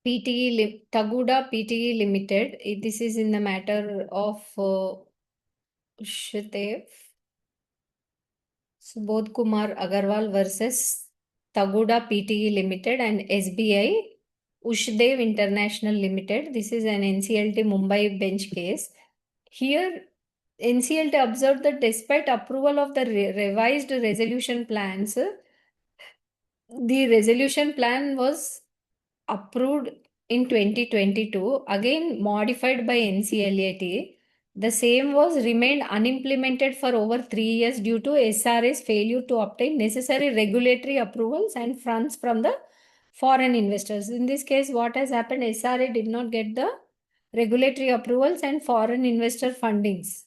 Taguda PTE Limited. This is in the matter of Shitev Subodh Kumar Agarwal versus Taguda PTE Limited and SBI Ushdev International Limited. This is an NCLT Mumbai bench case. Here, NCLT observed that despite approval of the revised resolution plans, the resolution plan was approved in 2022, again modified by NCLAT. The same was remained unimplemented for over 3 years due to SRA's failure to obtain necessary regulatory approvals and funds from the foreign investors. In this case, what has happened? SRA did not get the regulatory approvals and foreign investor fundings.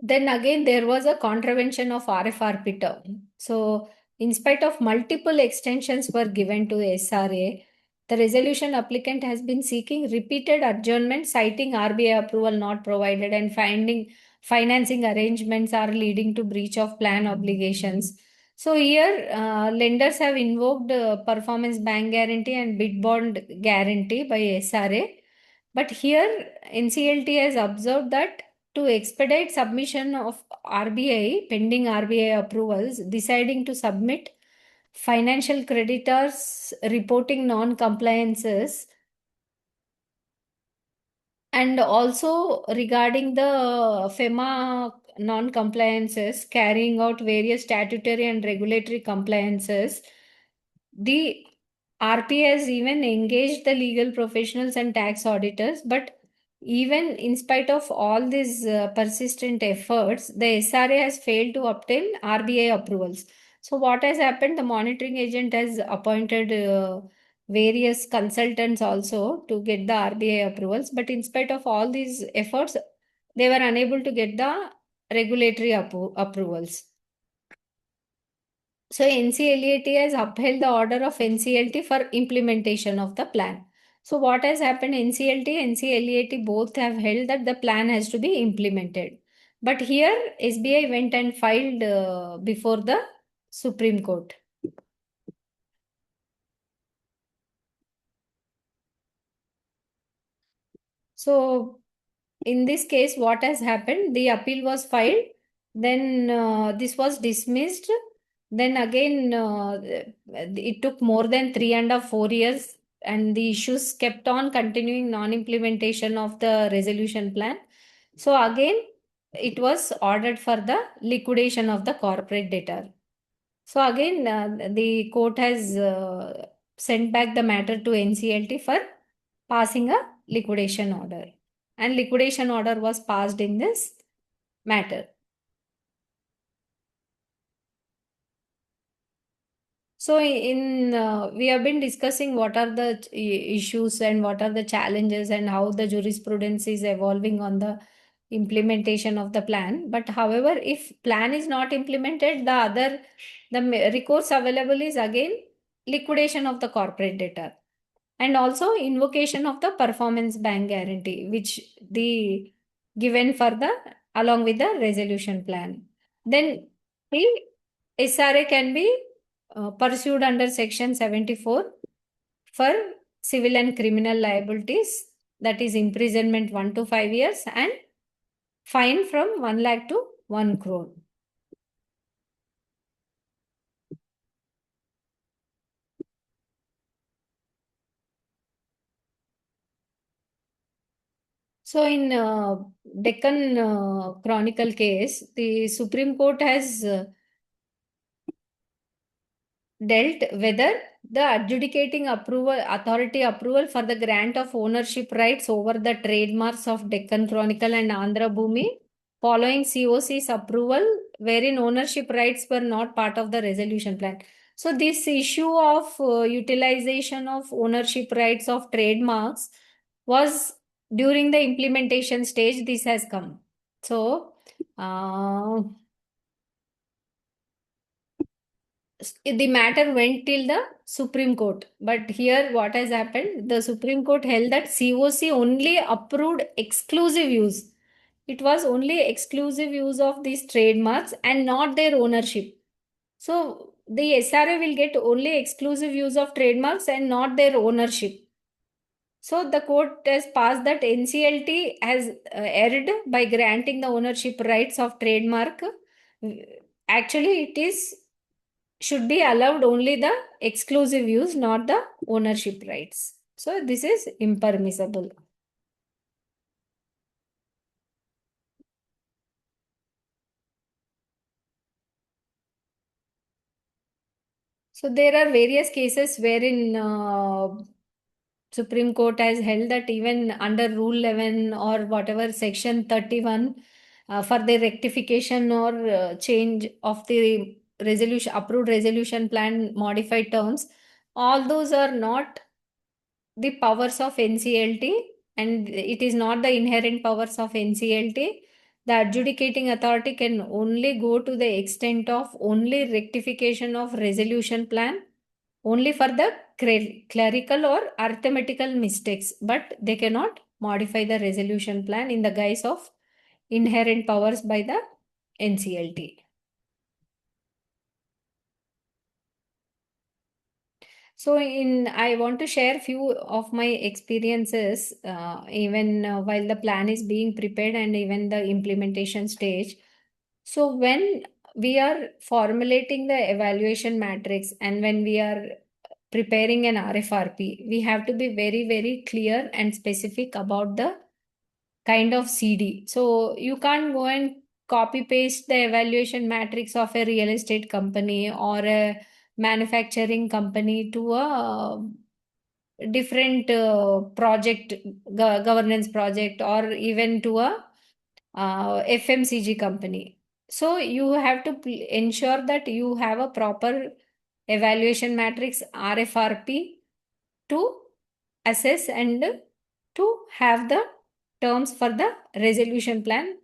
Then again, there was a contravention of RFRP term. So, in spite of multiple extensions were given to SRA, the resolution applicant has been seeking repeated adjournment, citing RBI approval not provided and finding financing arrangements are leading to breach of plan obligations. So here, lenders have invoked performance bank guarantee and bid bond guarantee by SRA. But here, NCLT has observed that to expedite submission of RBI, pending RBI approvals, deciding to submit financial creditors reporting non-compliances, and also regarding the FEMA non-compliances, carrying out various statutory and regulatory compliances, the RP has even engaged the legal professionals and tax auditors, but even in spite of all these persistent efforts, the SRA has failed to obtain RBI approvals. So, what has happened? The monitoring agent has appointed various consultants also to get the RBI approvals, but in spite of all these efforts, they were unable to get the regulatory approvals. So NCLAT has upheld the order of NCLT for implementation of the plan. So what has happened? NCLT, NCLAT both have held that the plan has to be implemented. But here SBI went and filed before the Supreme Court. So in this case, what has happened? The appeal was filed, then this was dismissed. Then again, it took more than 3.5 4 years, and the issues kept on continuing non-implementation of the resolution plan. So again, it was ordered for the liquidation of the corporate debtor. So again, the court has sent back the matter to NCLT for passing a liquidation order. And liquidation order was passed in this matter. So in we have been discussing what are the issues and what are the challenges and how the jurisprudence is evolving on the implementation of the plan. But however, if plan is not implemented, the recourse available is again liquidation of the corporate debtor and also invocation of the performance bank guarantee, which the given for the along with the resolution plan. Then the SRA can be pursued under section 74 for civil and criminal liabilities, that is imprisonment 1 to 5 years and fine from 1 lakh to 1 crore. So in Deccan Chronicle case, the Supreme Court has dealt whether the adjudicating approval authority approval for the grant of ownership rights over the trademarks of Deccan Chronicle and Andhra Bhumi following COC's approval, wherein ownership rights were not part of the resolution plan. So this issue of utilization of ownership rights of trademarks was during the implementation stage. This has come. So the matter went till the Supreme Court. But here, what has happened? The Supreme Court held that COC only approved exclusive use. It was only exclusive use of these trademarks and not their ownership. So the SRA will get only exclusive use of trademarks and not their ownership. So the court has passed that NCLT has erred by granting the ownership rights of trademark. Actually, it is should be allowed only the exclusive use, not the ownership rights. So this is impermissible. So there are various cases wherein Supreme Court has held that even under Rule 11 or whatever Section 31 for the rectification or change of the resolution approved resolution plan modified terms, all those are not the powers of NCLT and it is not the inherent powers of NCLT. The adjudicating authority can only go to the extent of only rectification of resolution plan, only for the clerical or arithmetical mistakes, but they cannot modify the resolution plan in the guise of inherent powers by the NCLT. So I want to share few of my experiences, even while the plan is being prepared and even the implementation stage. So when we are formulating the evaluation matrix and when we are preparing an RFRP, we have to be very, very clear and specific about the kind of CD. So you can't go and copy paste the evaluation matrix of a real estate company or a manufacturing company to a different project, governance project, or even to a FMCG company. So you have to ensure that you have a proper evaluation matrix RFRP to assess and to have the terms for the resolution plan,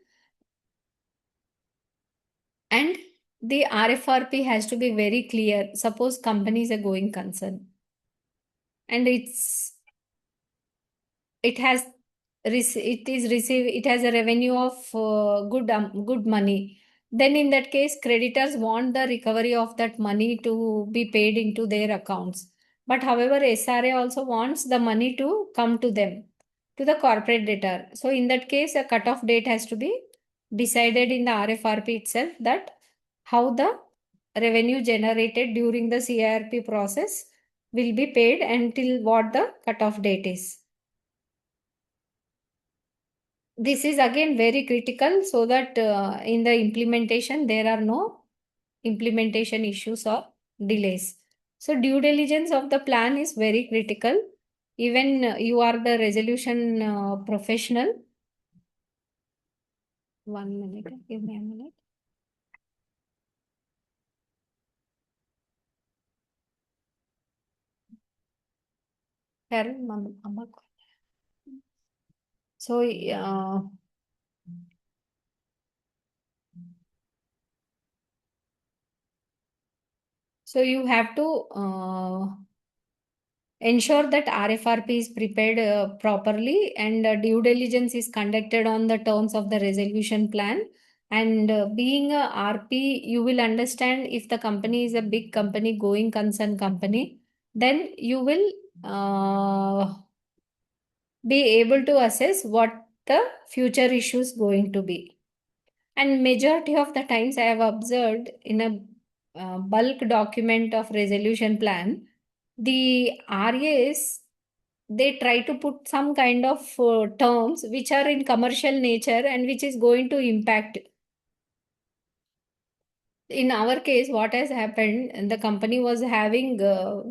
and the RFRP has to be very clear. Suppose company is a going concern and it has it has a revenue of good money, then in that case creditors want the recovery of that money to be paid into their accounts. But however, SRA also wants the money to come to them, to the corporate debtor. So in that case a cutoff date has to be decided in the RFRP itself, that how the revenue generated during the CIRP process will be paid until what the cutoff date is. This is again very critical so that in the implementation there are no implementation issues or delays. So due diligence of the plan is very critical. Even you are the resolution professional. 1 minute, give me a minute. So so you have to ensure that RFRP is prepared properly, and due diligence is conducted on the terms of the resolution plan. And being a RP, you will understand if the company is a big company, going concern company, then you will be able to assess what the future issues going to be. And majority of the times I have observed in a bulk document of resolution plan, the RAs, they try to put some kind of terms which are in commercial nature and which is going to impact. In our case, what has happened, the company was having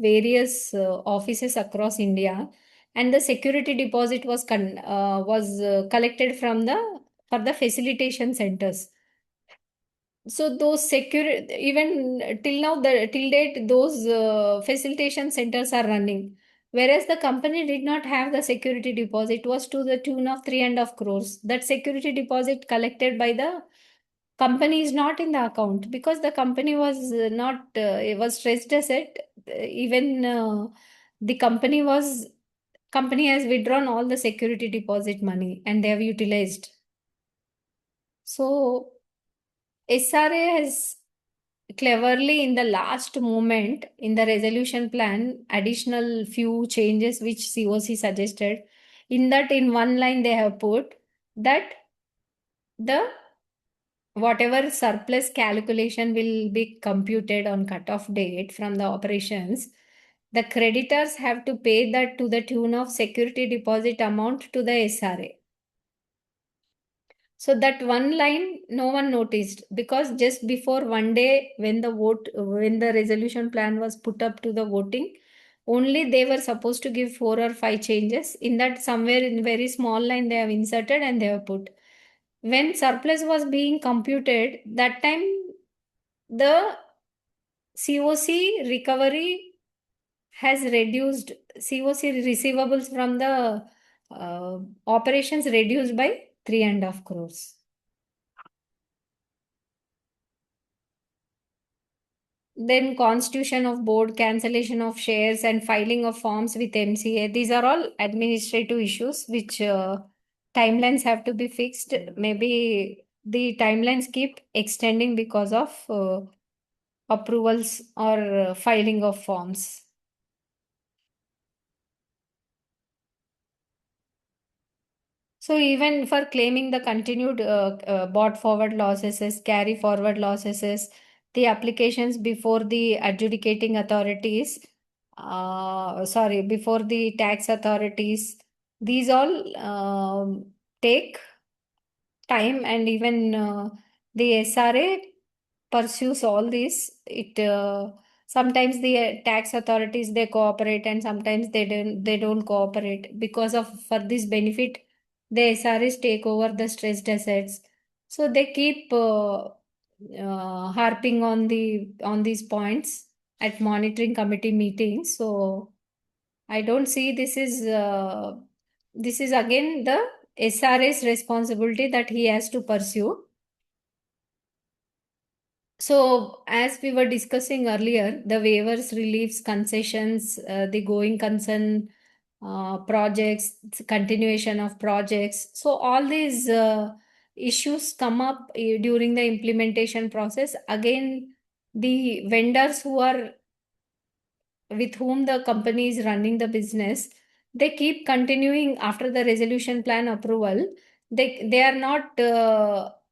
various offices across India, and the security deposit was collected from the for the facilitation centers. So those secure, even till now, the till date, those facilitation centers are running. Whereas the company did not have the security deposit, was to the tune of 3.5 crores. That security deposit collected by the company is not in the account because the company was not, it was stressed asset. Even the company has withdrawn all the security deposit money and they have utilized. So SRA has cleverly in the last moment in the resolution plan additional few changes which COC suggested. In that, in one line they have put that the whatever surplus calculation will be computed on cutoff date from the operations, the creditors have to pay that to the tune of security deposit amount to the SRA. So that one line no one noticed, because just before one day when the resolution plan was put up to the voting, only they were supposed to give 4 or 5 changes. In that, somewhere in very small line they have inserted and they have put. When surplus was being computed, that time the COC recovery has reduced, COC receivables from the operations reduced by 3.5 crores. Then constitution of board, cancellation of shares, and filing of forms with MCA. These are all administrative issues which timelines have to be fixed. Maybe the timelines keep extending because of approvals or filing of forms. So even for claiming the continued brought forward losses, carry forward losses, the applications before the adjudicating authorities, before the tax authorities, these all take time, and even the SRA pursues all this. It sometimes the tax authorities they cooperate, and sometimes they don't cooperate because of for this benefit. The SRAs take over the stressed assets, so they keep harping on these points at monitoring committee meetings. So I don't see this is again the SRA's responsibility that he has to pursue. So, as we were discussing earlier, the waivers, reliefs, concessions, the going concern projects, continuation of projects. So, all these issues come up during the implementation process. Again, the vendors who are with whom the company is running the business, they keep continuing after the resolution plan approval. They are not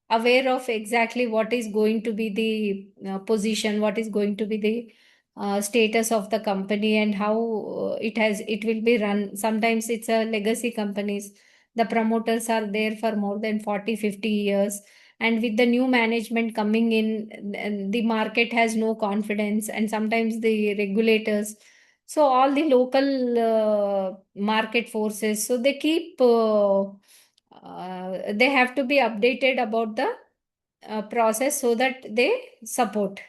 aware of exactly what is going to be the position, what is going to be the status of the company, and how it will be run. Sometimes it's a legacy companies. The promoters are there for more than 40-50 years, and with the new management coming in, and the market has no confidence, and sometimes the regulators, so all the local market forces, so they keep they have to be updated about the process so that they support.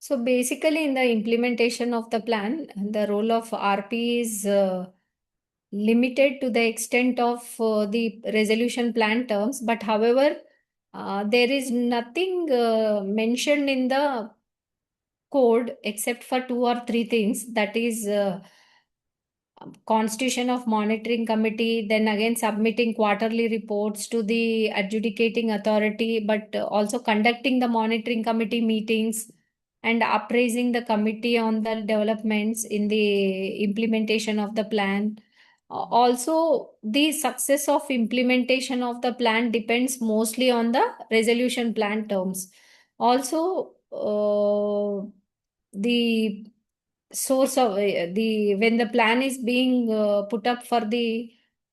So basically, in the implementation of the plan, the role of RP is limited to the extent of the resolution plan terms. But however, there is nothing mentioned in the code except for two or three things. That is constitution of monitoring committee, then again submitting quarterly reports to the adjudicating authority, but also conducting the monitoring committee meetings and appraising the committee on the developments in the implementation of the plan. Also, the success of implementation of the plan depends mostly on the resolution plan terms. Also, the source of the when the plan is being put up for the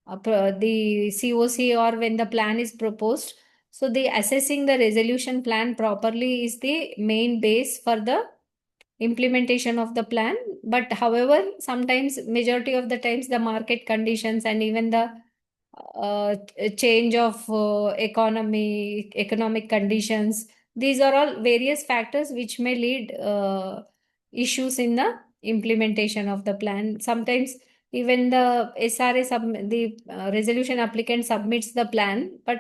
COC, or when the plan is proposed, so the assessing the resolution plan properly is the main base for the implementation of the plan. But however, sometimes, majority of the times, the market conditions and even the change of economic conditions, these are all various factors which may lead issues in the implementation of the plan. Sometimes even the the resolution applicant submits the plan, but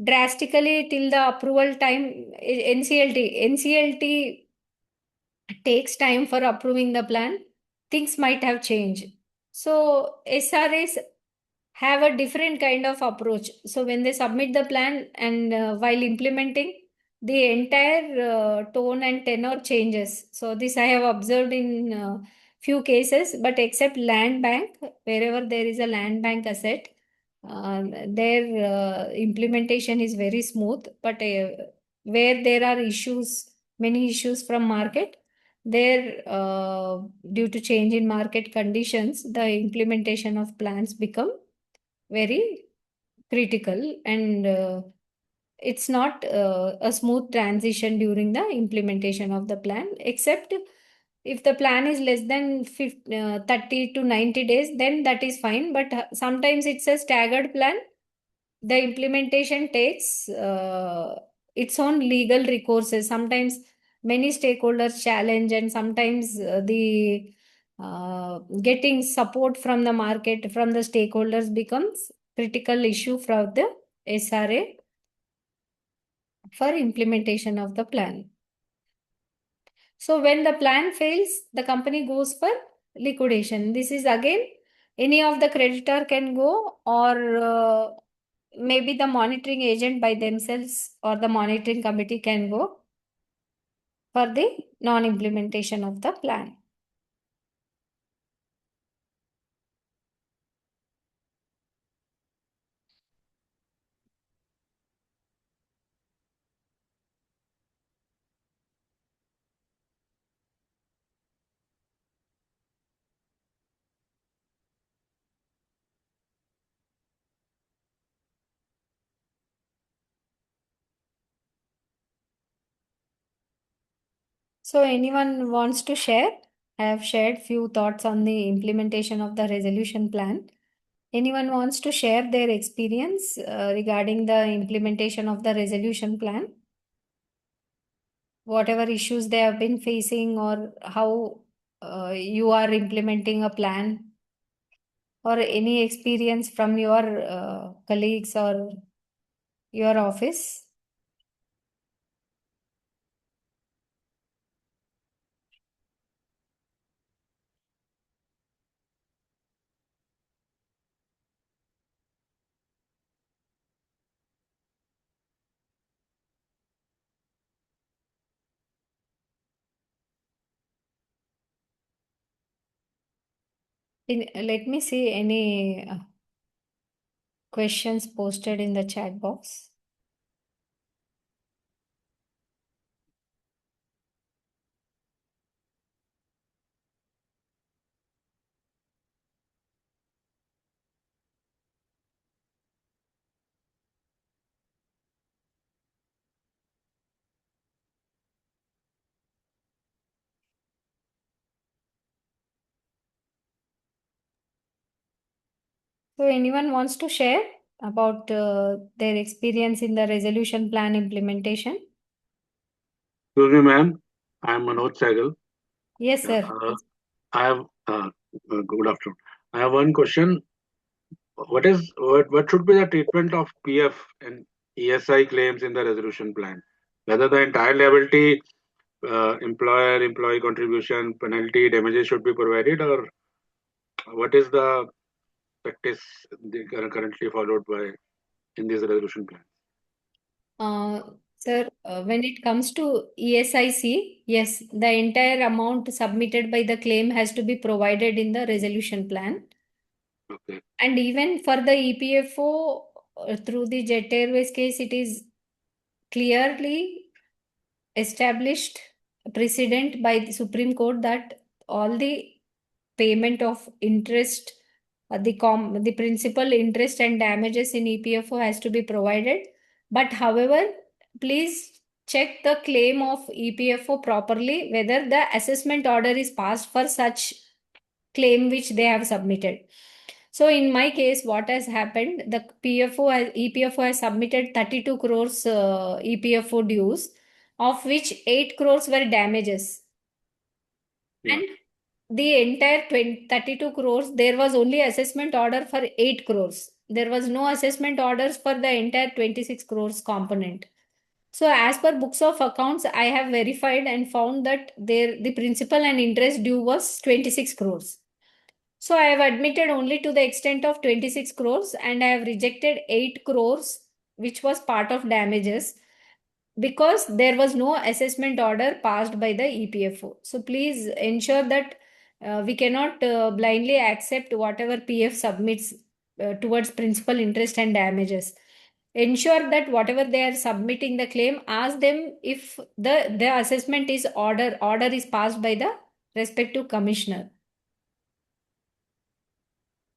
drastically till the approval time, NCLT takes time for approving the plan, things might have changed. So SRAs have a different kind of approach. So when they submit the plan, and while implementing, the entire tone and tenor changes. So this I have observed in few cases, but except land bank, wherever there is a land bank asset, their implementation is very smooth. But where there are issues, many issues from market, there due to change in market conditions, the implementation of plans become very critical, and it's not a smooth transition during the implementation of the plan, except If the plan is less than 30 to 90 days, then that is fine. But sometimes it's a staggered plan. The implementation takes its own legal recourses. Sometimes many stakeholders challenge, and sometimes the getting support from the market, from the stakeholders becomes critical issue for the SRA for implementation of the plan. So when the plan fails, the company goes for liquidation. This is again any of the creditor can go, or maybe the monitoring agent by themselves or the monitoring committee can go for the non-implementation of the plan. So anyone wants to share? I have shared few thoughts on the implementation of the resolution plan. Anyone wants to share their experience regarding the implementation of the resolution plan? Whatever issues they have been facing, or how you are implementing a plan, or any experience from your colleagues or your office. Let me see any questions posted in the chat box. So anyone wants to share about their experience in the resolution plan implementation? Excuse me, ma'am. I am Manoj Sehgal. Yes, Yeah, sir. I have good afternoon. I have one question. What should be the treatment of PF and ESI claims in the resolution plan? Whether the entire liability, employer employee contribution, penalty, damages should be provided, or what is the practice currently followed by in this resolution plan? Uh, Sir, when it comes to ESIC, yes, the entire amount submitted by the claim has to be provided in the resolution plan. Okay. And even for the EPFO, through the Jet Airways case, it is clearly established precedent by the Supreme Court that all the payment of interest, the principal interest and damages in EPFO has to be provided. But however, please check the claim of EPFO properly, whether the assessment order is passed for such claim which they have submitted. So in my case, what has happened, the EPFO has submitted 32 crores EPFO dues, of which 8 crores were damages. Yeah. And the entire 32 crores, there was only assessment order for 8 crores. There was no assessment orders for the entire 26 crores component. So as per books of accounts, I have verified and found that the principal and interest due was 26 crores. So I have admitted only to the extent of 26 crores, and I have rejected 8 crores, which was part of damages, because there was no assessment order passed by the EPFO. So please ensure that we cannot blindly accept whatever PF submits towards principal, interest and damages. Ensure that whatever they are submitting the claim, ask them if the assessment is order is passed by the respective commissioner.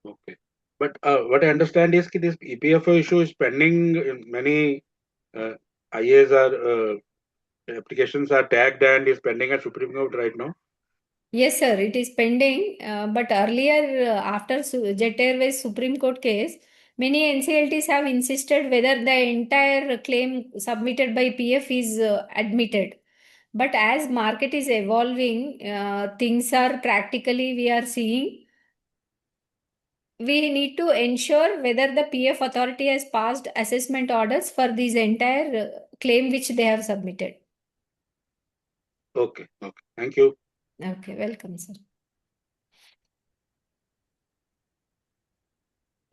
Okay. But what I understand is that this EPFO issue is pending. In many IAs are applications are tagged and is pending at Supreme Court right now. Yes, sir, it is pending. But earlier, after Jet Airways Supreme Court case, many NCLTs have insisted whether the entire claim submitted by PF is admitted. But as market is evolving, things are practically we are seeing. We need to ensure whether the PF authority has passed assessment orders for this entire claim which they have submitted. Okay. Okay. Thank you. Okay, welcome, sir.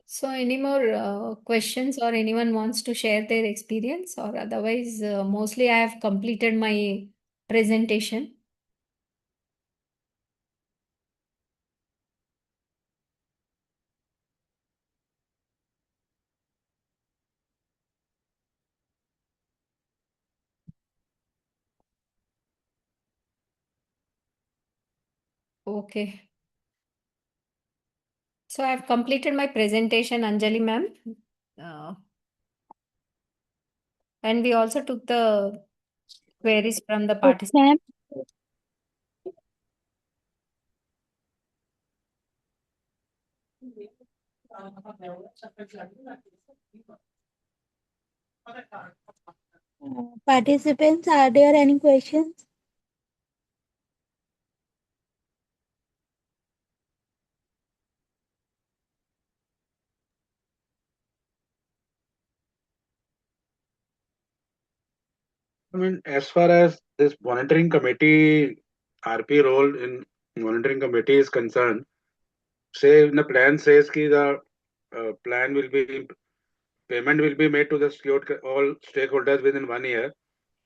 So, any more questions or anyone wants to share their experience, or otherwise, mostly I have completed my presentation. Okay. So, I have completed my presentation, Anjali ma'am. Uh, and we also took the queries from the Yes, participants. ma'am. Participants, are there any questions? I mean, as far as this monitoring committee, RP role in monitoring committee is concerned, say in the plan says ki the plan will be payment will be made to the all stakeholders within 1 year,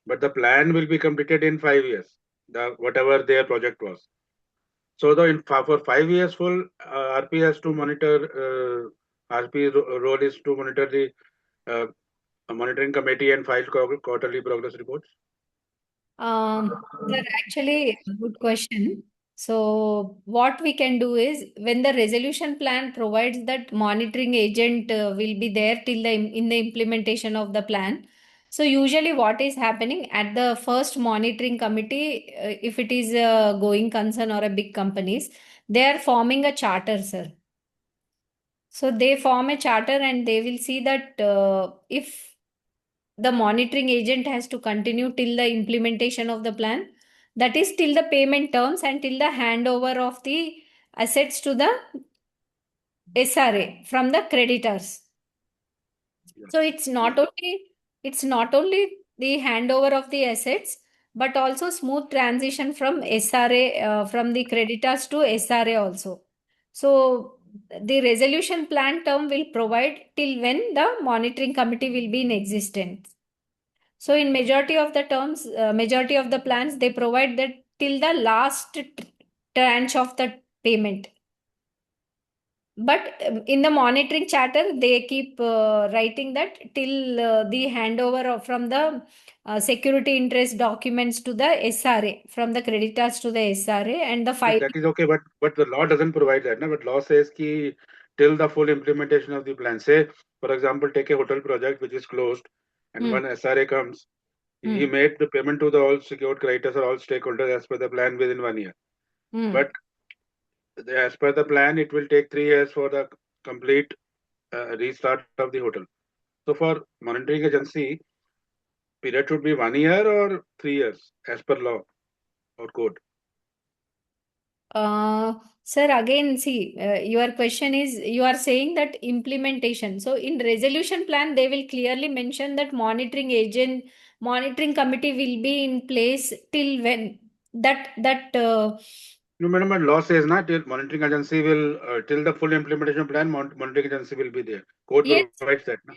but the plan will be completed in 5 years. The whatever their project was. So for 5 years full, RP has to monitor. RP role is to monitor the uh, monitoring committee and file quarterly progress reports. Sir, actually, good question. So, what we can do is when the resolution plan provides that monitoring agent will be there till in the implementation of the plan. So, usually, what is happening at the first monitoring committee, if it is a going concern or a big companies, they are forming a charter, sir. So, they form a charter and they will see that if the monitoring agent has to continue till the implementation of the plan, that is till the payment terms and till the handover of the assets to the SRA from the creditors. So it's not only the handover of the assets, but also smooth transition from SRA from the creditors to SRA also. So the resolution plan term will provide till when the monitoring committee will be in existence. So in majority of the terms, majority of the plans, they provide that till the last tranche of the payment. But in the monitoring charter, they keep writing that till the handover from the security interest documents to the SRA, from the creditors to the SRA, and the file. That is okay, but the law doesn't provide that. No? But law says ki till the full implementation of the plan. Say, for example, take a hotel project which is closed, and when SRA comes, he made the payment to the all secured creditors or all stakeholders as per the plan within 1 year. But as per the plan, it will take 3 years for the complete restart of the hotel. So for monitoring agency, period should be 1 year or 3 years as per law or code. Sir, again, see, your question is you are saying that implementation. So, in resolution plan, they will clearly mention that monitoring committee will be in place till when that. No, madam, but law says not till monitoring agency will till the full implementation plan, monitoring agency will be there. Code Yes, provides that. No?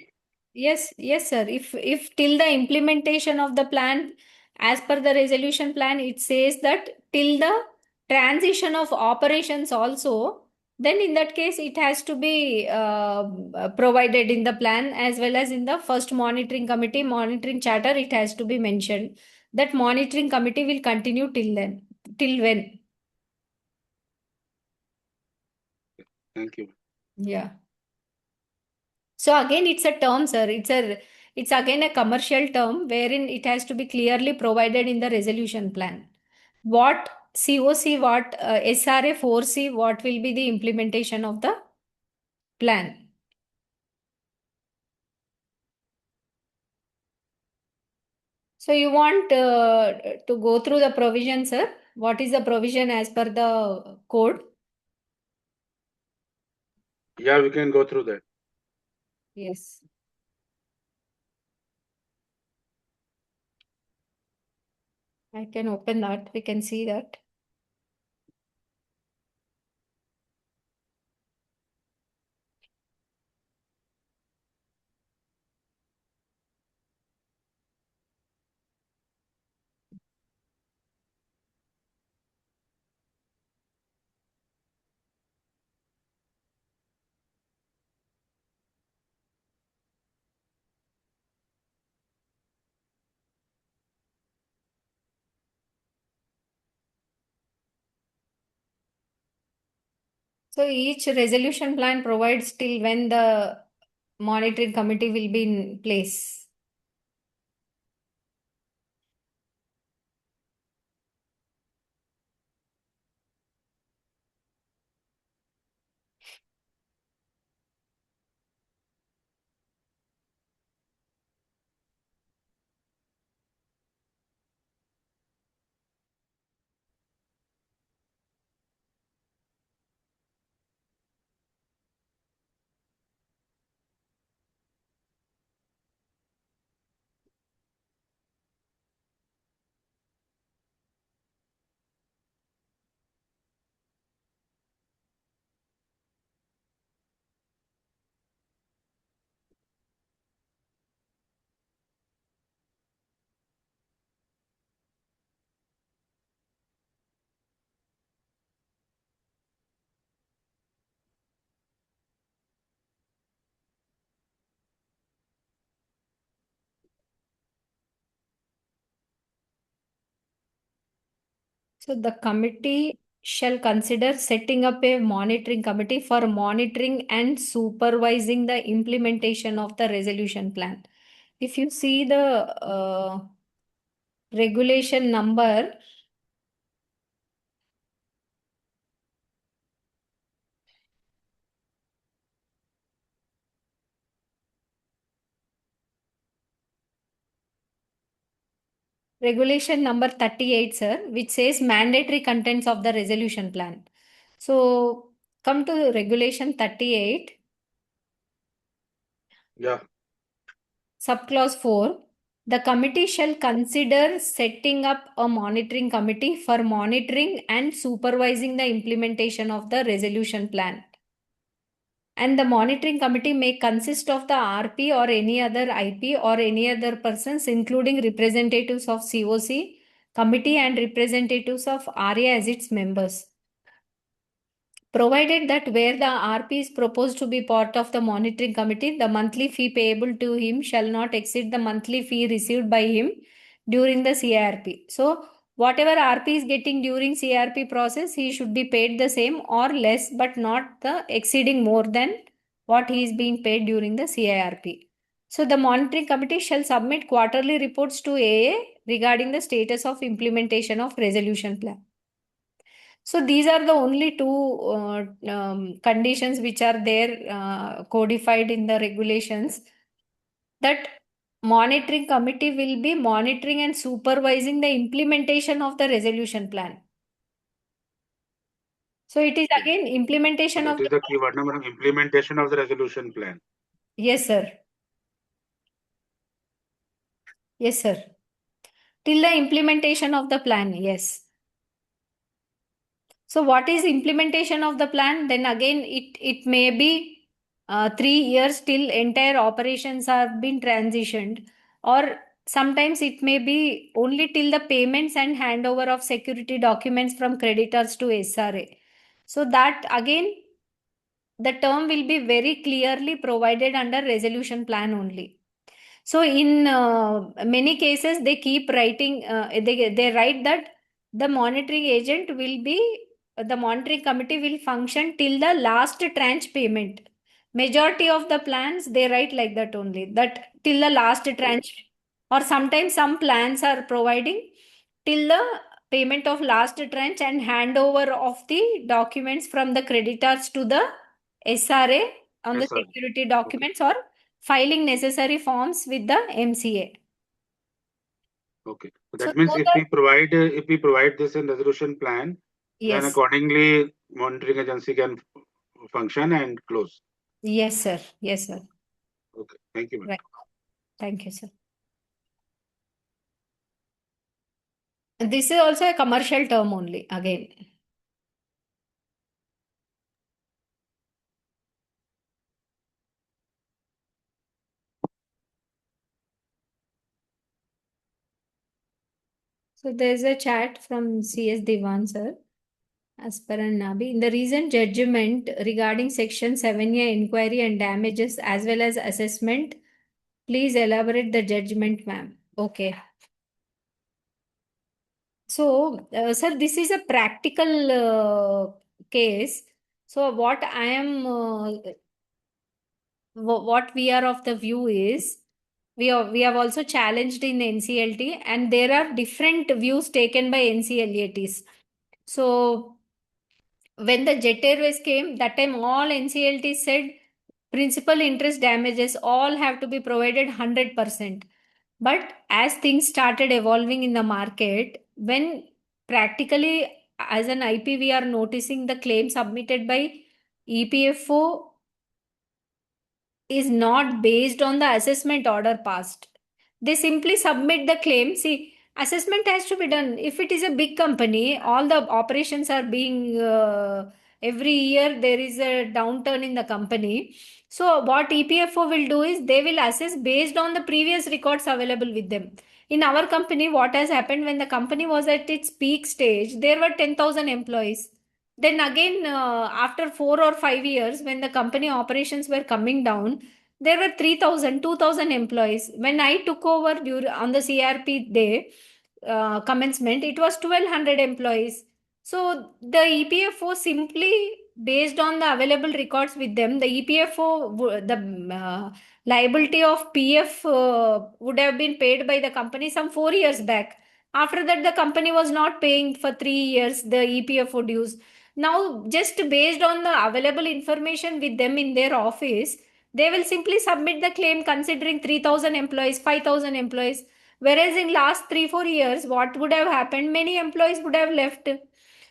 yes, sir. If till the implementation of the plan, as per the resolution plan, it says that till the transition of operations also, then in that case it has to be provided in the plan as well as in the first monitoring committee monitoring charter. It has to be mentioned that monitoring committee will continue till then, till when. Thank you. Yeah. So again, it's a term, sir. It's again a commercial term wherein it has to be clearly provided in the resolution plan. What COC what, SRA 4C, what will be the implementation of the plan? So you want to go through the provision, sir? What is the provision as per the code? Yeah, we can go through that. Yes. I can open that. We can see that. So each resolution plan provides till when the monitoring committee will be in place. So the committee shall consider setting up a monitoring committee for monitoring and supervising the implementation of the resolution plan. If you see the regulation number, regulation number 38, sir, which says mandatory contents of the resolution plan. So come to regulation 38. Yeah. Subclause 4. The committee shall consider setting up a monitoring committee for monitoring and supervising the implementation of the resolution plan. And the monitoring committee may consist of the RP or any other IP or any other persons, including representatives of COC, committee and representatives of RA as its members. Provided that where the RP is proposed to be part of the monitoring committee, the monthly fee payable to him shall not exceed the monthly fee received by him during the CIRP. So whatever RP is getting during CIRP process, he should be paid the same or less, but not the exceeding more than what he is being paid during the CIRP. So the monitoring committee shall submit quarterly reports to AA regarding the status of implementation of resolution plan. So these are the only two conditions which are there codified in the regulations, that monitoring committee will be monitoring and supervising the implementation of the resolution plan. So it is again implementation That of is the keyword, no, madam. Implementation of the resolution plan. Yes, sir. Yes, sir. Till the implementation of the plan, yes. So what is implementation of the plan? Then again, it may be 3 years till entire operations have been transitioned, or sometimes it may be only till the payments and handover of security documents from creditors to SRA. So that again, the term will be very clearly provided under resolution plan only. So in many cases, they keep writing, they write that the monitoring agent will be, the monitoring committee will function till the last tranche payment. Majority of the plans, they write like that only, that till the last tranche, or sometimes some plans are providing till the payment of last tranche and handover of the documents from the creditors to the SRA on the SRA. security documents or filing necessary forms with the MCA. Okay. So So that means those if we provide this in resolution plan, then yes, accordingly monitoring agency can function and close. yes, sir. Yes, sir. Okay. Thank you, ma'am. Right. Thank you, sir. This is also a commercial term only, again. So there's a chat from CS Divan, sir. As per Nabi, in the recent judgment regarding Section 7A inquiry and damages as well as assessment, please elaborate the judgment, ma'am. Okay. So, sir, this is a practical case. So, what I am, what we are of the view is, we have also challenged in NCLT, and there are different views taken by NCLATs. So, when the Jet Airways came, that time all NCLT said principal interest damages all have to be provided 100%. But as things started evolving in the market, when practically as an IP we are noticing the claim submitted by EPFO is not based on the assessment order passed. They simply submit the claim. See, assessment has to be done. If it is a big company, all the operations are being, every year there is a downturn in the company. So, what EPFO will do is they will assess based on the previous records available with them. In our company, what has happened when the company was at its peak stage, there were 10,000 employees. Then again, after 4 or 5 years, when the company operations were coming down, there were 3,000, 2,000 employees. When I took over on the CRP day commencement, it was 1,200 employees. So the EPFO simply based on the available records with them, the EPFO, the liability of PF would have been paid by the company some 4 years back. After that, the company was not paying for 3 years the EPFO dues. Now, just based on the available information with them in their office, they will simply submit the claim considering 3,000 employees, 5,000 employees. Whereas in last 3 4 years, what would have happened? Many employees would have left.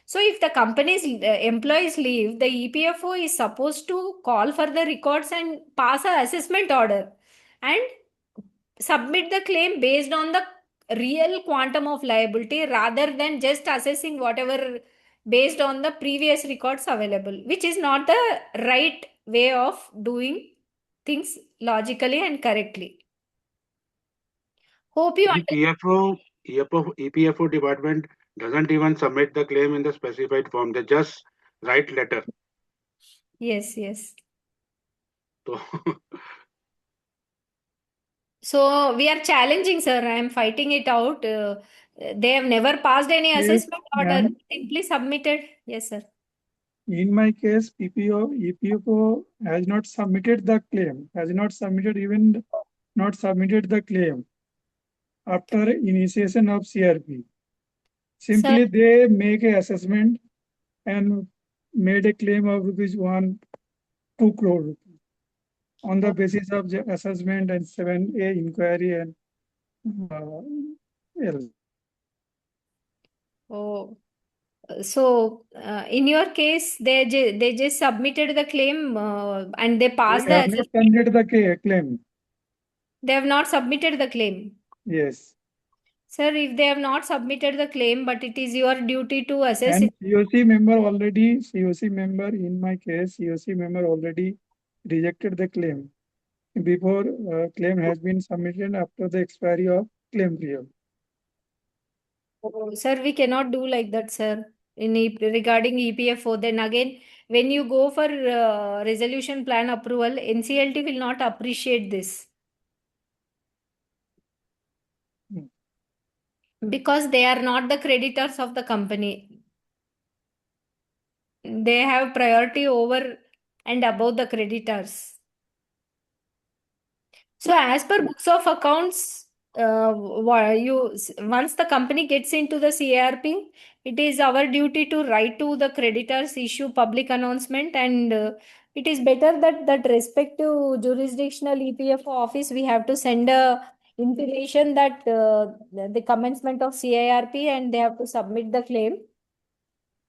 So if the company's employees leave, the EPFO is supposed to call for the records and pass a assessment order and submit the claim based on the real quantum of liability rather than just assessing whatever based on the previous records available, which is not the right way of doing things logically and correctly. Hope you understand. EPFO department doesn't even submit the claim in the specified form. They just write letter. Yes, yes. So So we are challenging, sir. I am fighting it out. They have never passed any Yes, assessment order. ma'am. Simply submitted. Yes, sir. In my case, EPFO has not submitted the claim, has not submitted even not submitted the claim after initiation of CRP. Sir, Simply they make a assessment and made a claim of rupees 2 crore rupees on the basis of the assessment and 7A inquiry and uh, else. oh, so in your case, they just submitted the claim and they passed They the have not assessment. submitted the claim. They have not submitted the claim. Yes. Sir, if they have not submitted the claim, but it is your duty to assess And it. COC member already, COC member in my case, COC member already rejected the claim before claim has been submitted after the expiry of claim period. Oh, sir, we cannot do like that, sir. Regarding EPFO, then again, when you go for resolution plan approval, NCLT will not appreciate this Hmm. because they are not the creditors of the company. They have priority over and above the creditors. So, as per books of accounts, once the company gets into the CIRP, it is our duty to write to the creditors, issue public announcement, and it is better that respective jurisdictional EPFO office we have to send a intimation that the commencement of CIRP and they have to submit the claim.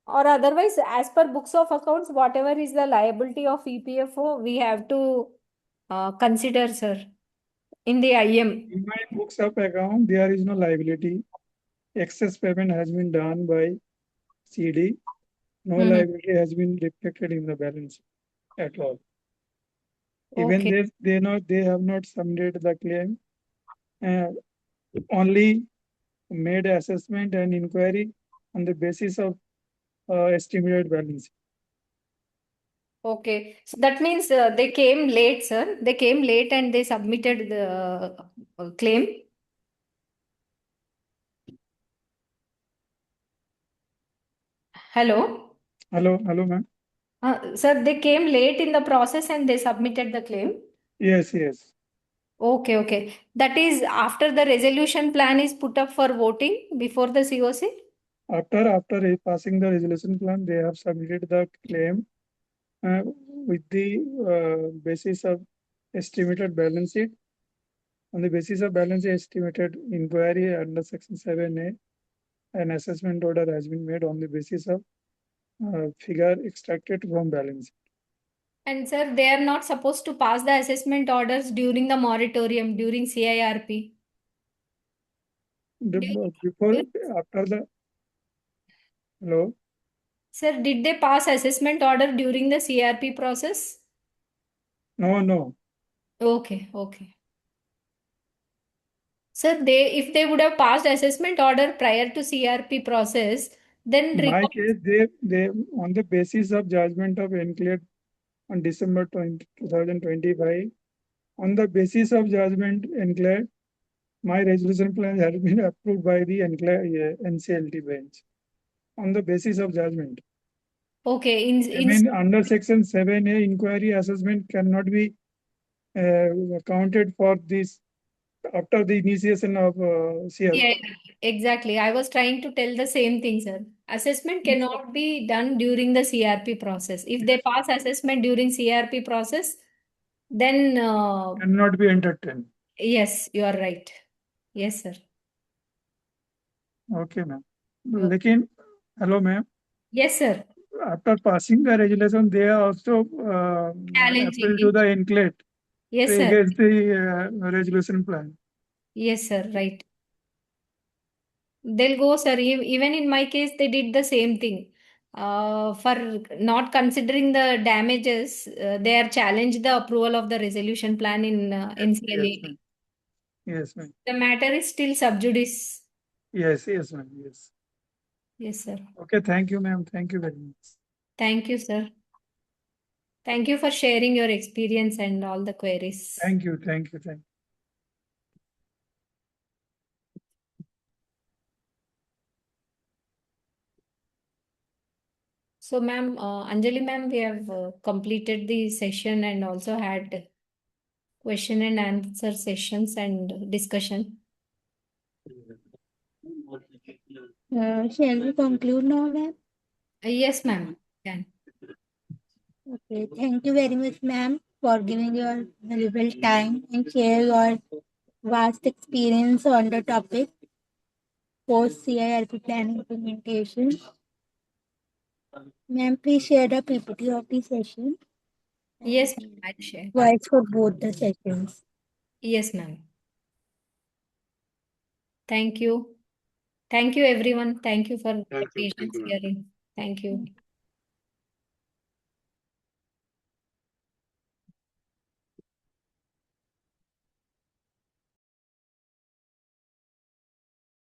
Or otherwise, as per books of accounts, whatever is the liability of EPFO, we have to consider, sir, in the IM. In my books of account, there is no liability. Excess payment has been done by CD. No Mhm. liability has been reflected in the balance at all. Even Okay. they have not submitted the claim. Only made assessment and inquiry on the basis of estimated balance. Okay. So that means they came late, sir. They came late and they submitted the claim. Hello. Hello, ma'am. Sir, they came late in the process and they submitted the claim. Yes. Okay, okay. That is after the resolution plan is put up for voting before the COC? After passing the resolution plan, they have submitted the claim with the basis of estimated balance sheet. On the basis of balance sheet estimated inquiry under section 7A, an assessment order has been made on the basis of figure extracted from balance sheet. And sir, they are not supposed to pass the assessment orders during the moratorium, during CIRP. After the hello. Sir, did they pass assessment order during the CRP process? No. Okay, okay. Sir, if they would have passed assessment order prior to CRP process, then In my case, they on the basis of judgment of enclave on December 2025, on the basis of judgment enclave, my resolution plan has been approved by the NCLT bench on the basis of judgment. Okay, I mean, under section 7A, inquiry assessment cannot be counted for this after the initiation of CIRP. yeah, exactly. I was trying to tell the same thing, sir. Assessment cannot be done during the CRP process. If they pass assessment during CRP process, then Cannot be entertained. yes, you are right. Yes, sir. Okay, ma'am. Lekin, hello, ma'am. Yes, sir. After passing the resolution, they are also Challenging appeal to it. the enclave Yes, sir. against the resolution plan. Yes, sir. Right. They'll go, sir. Even in my case, they did the same thing. For not considering the damages, they are challenged the approval of the resolution plan in NCLAT. Yes, ma'am. The matter is still sub judice. Yes, ma'am. Yes. Yes, sir. Okay, thank you, ma'am. Thank you very much. Thank you, sir. Thank you for sharing your experience and all the queries. Thank you. So, ma'am, Anjali ma'am, we have completed the session and also had question and answer sessions and discussion. Shall we conclude now, ma'am? Yes, ma'am. Can. Okay, thank you very much, ma'am, for giving your valuable time and share your vast experience on the topic post CIRP plan implementation. Ma'am, please share the PPT of the session. Yes, ma'am, I'll share. Voice for both the sessions. Yes, ma'am. Thank you. Thank you, everyone. Thank you for Thank you. patience hearing. Thank you.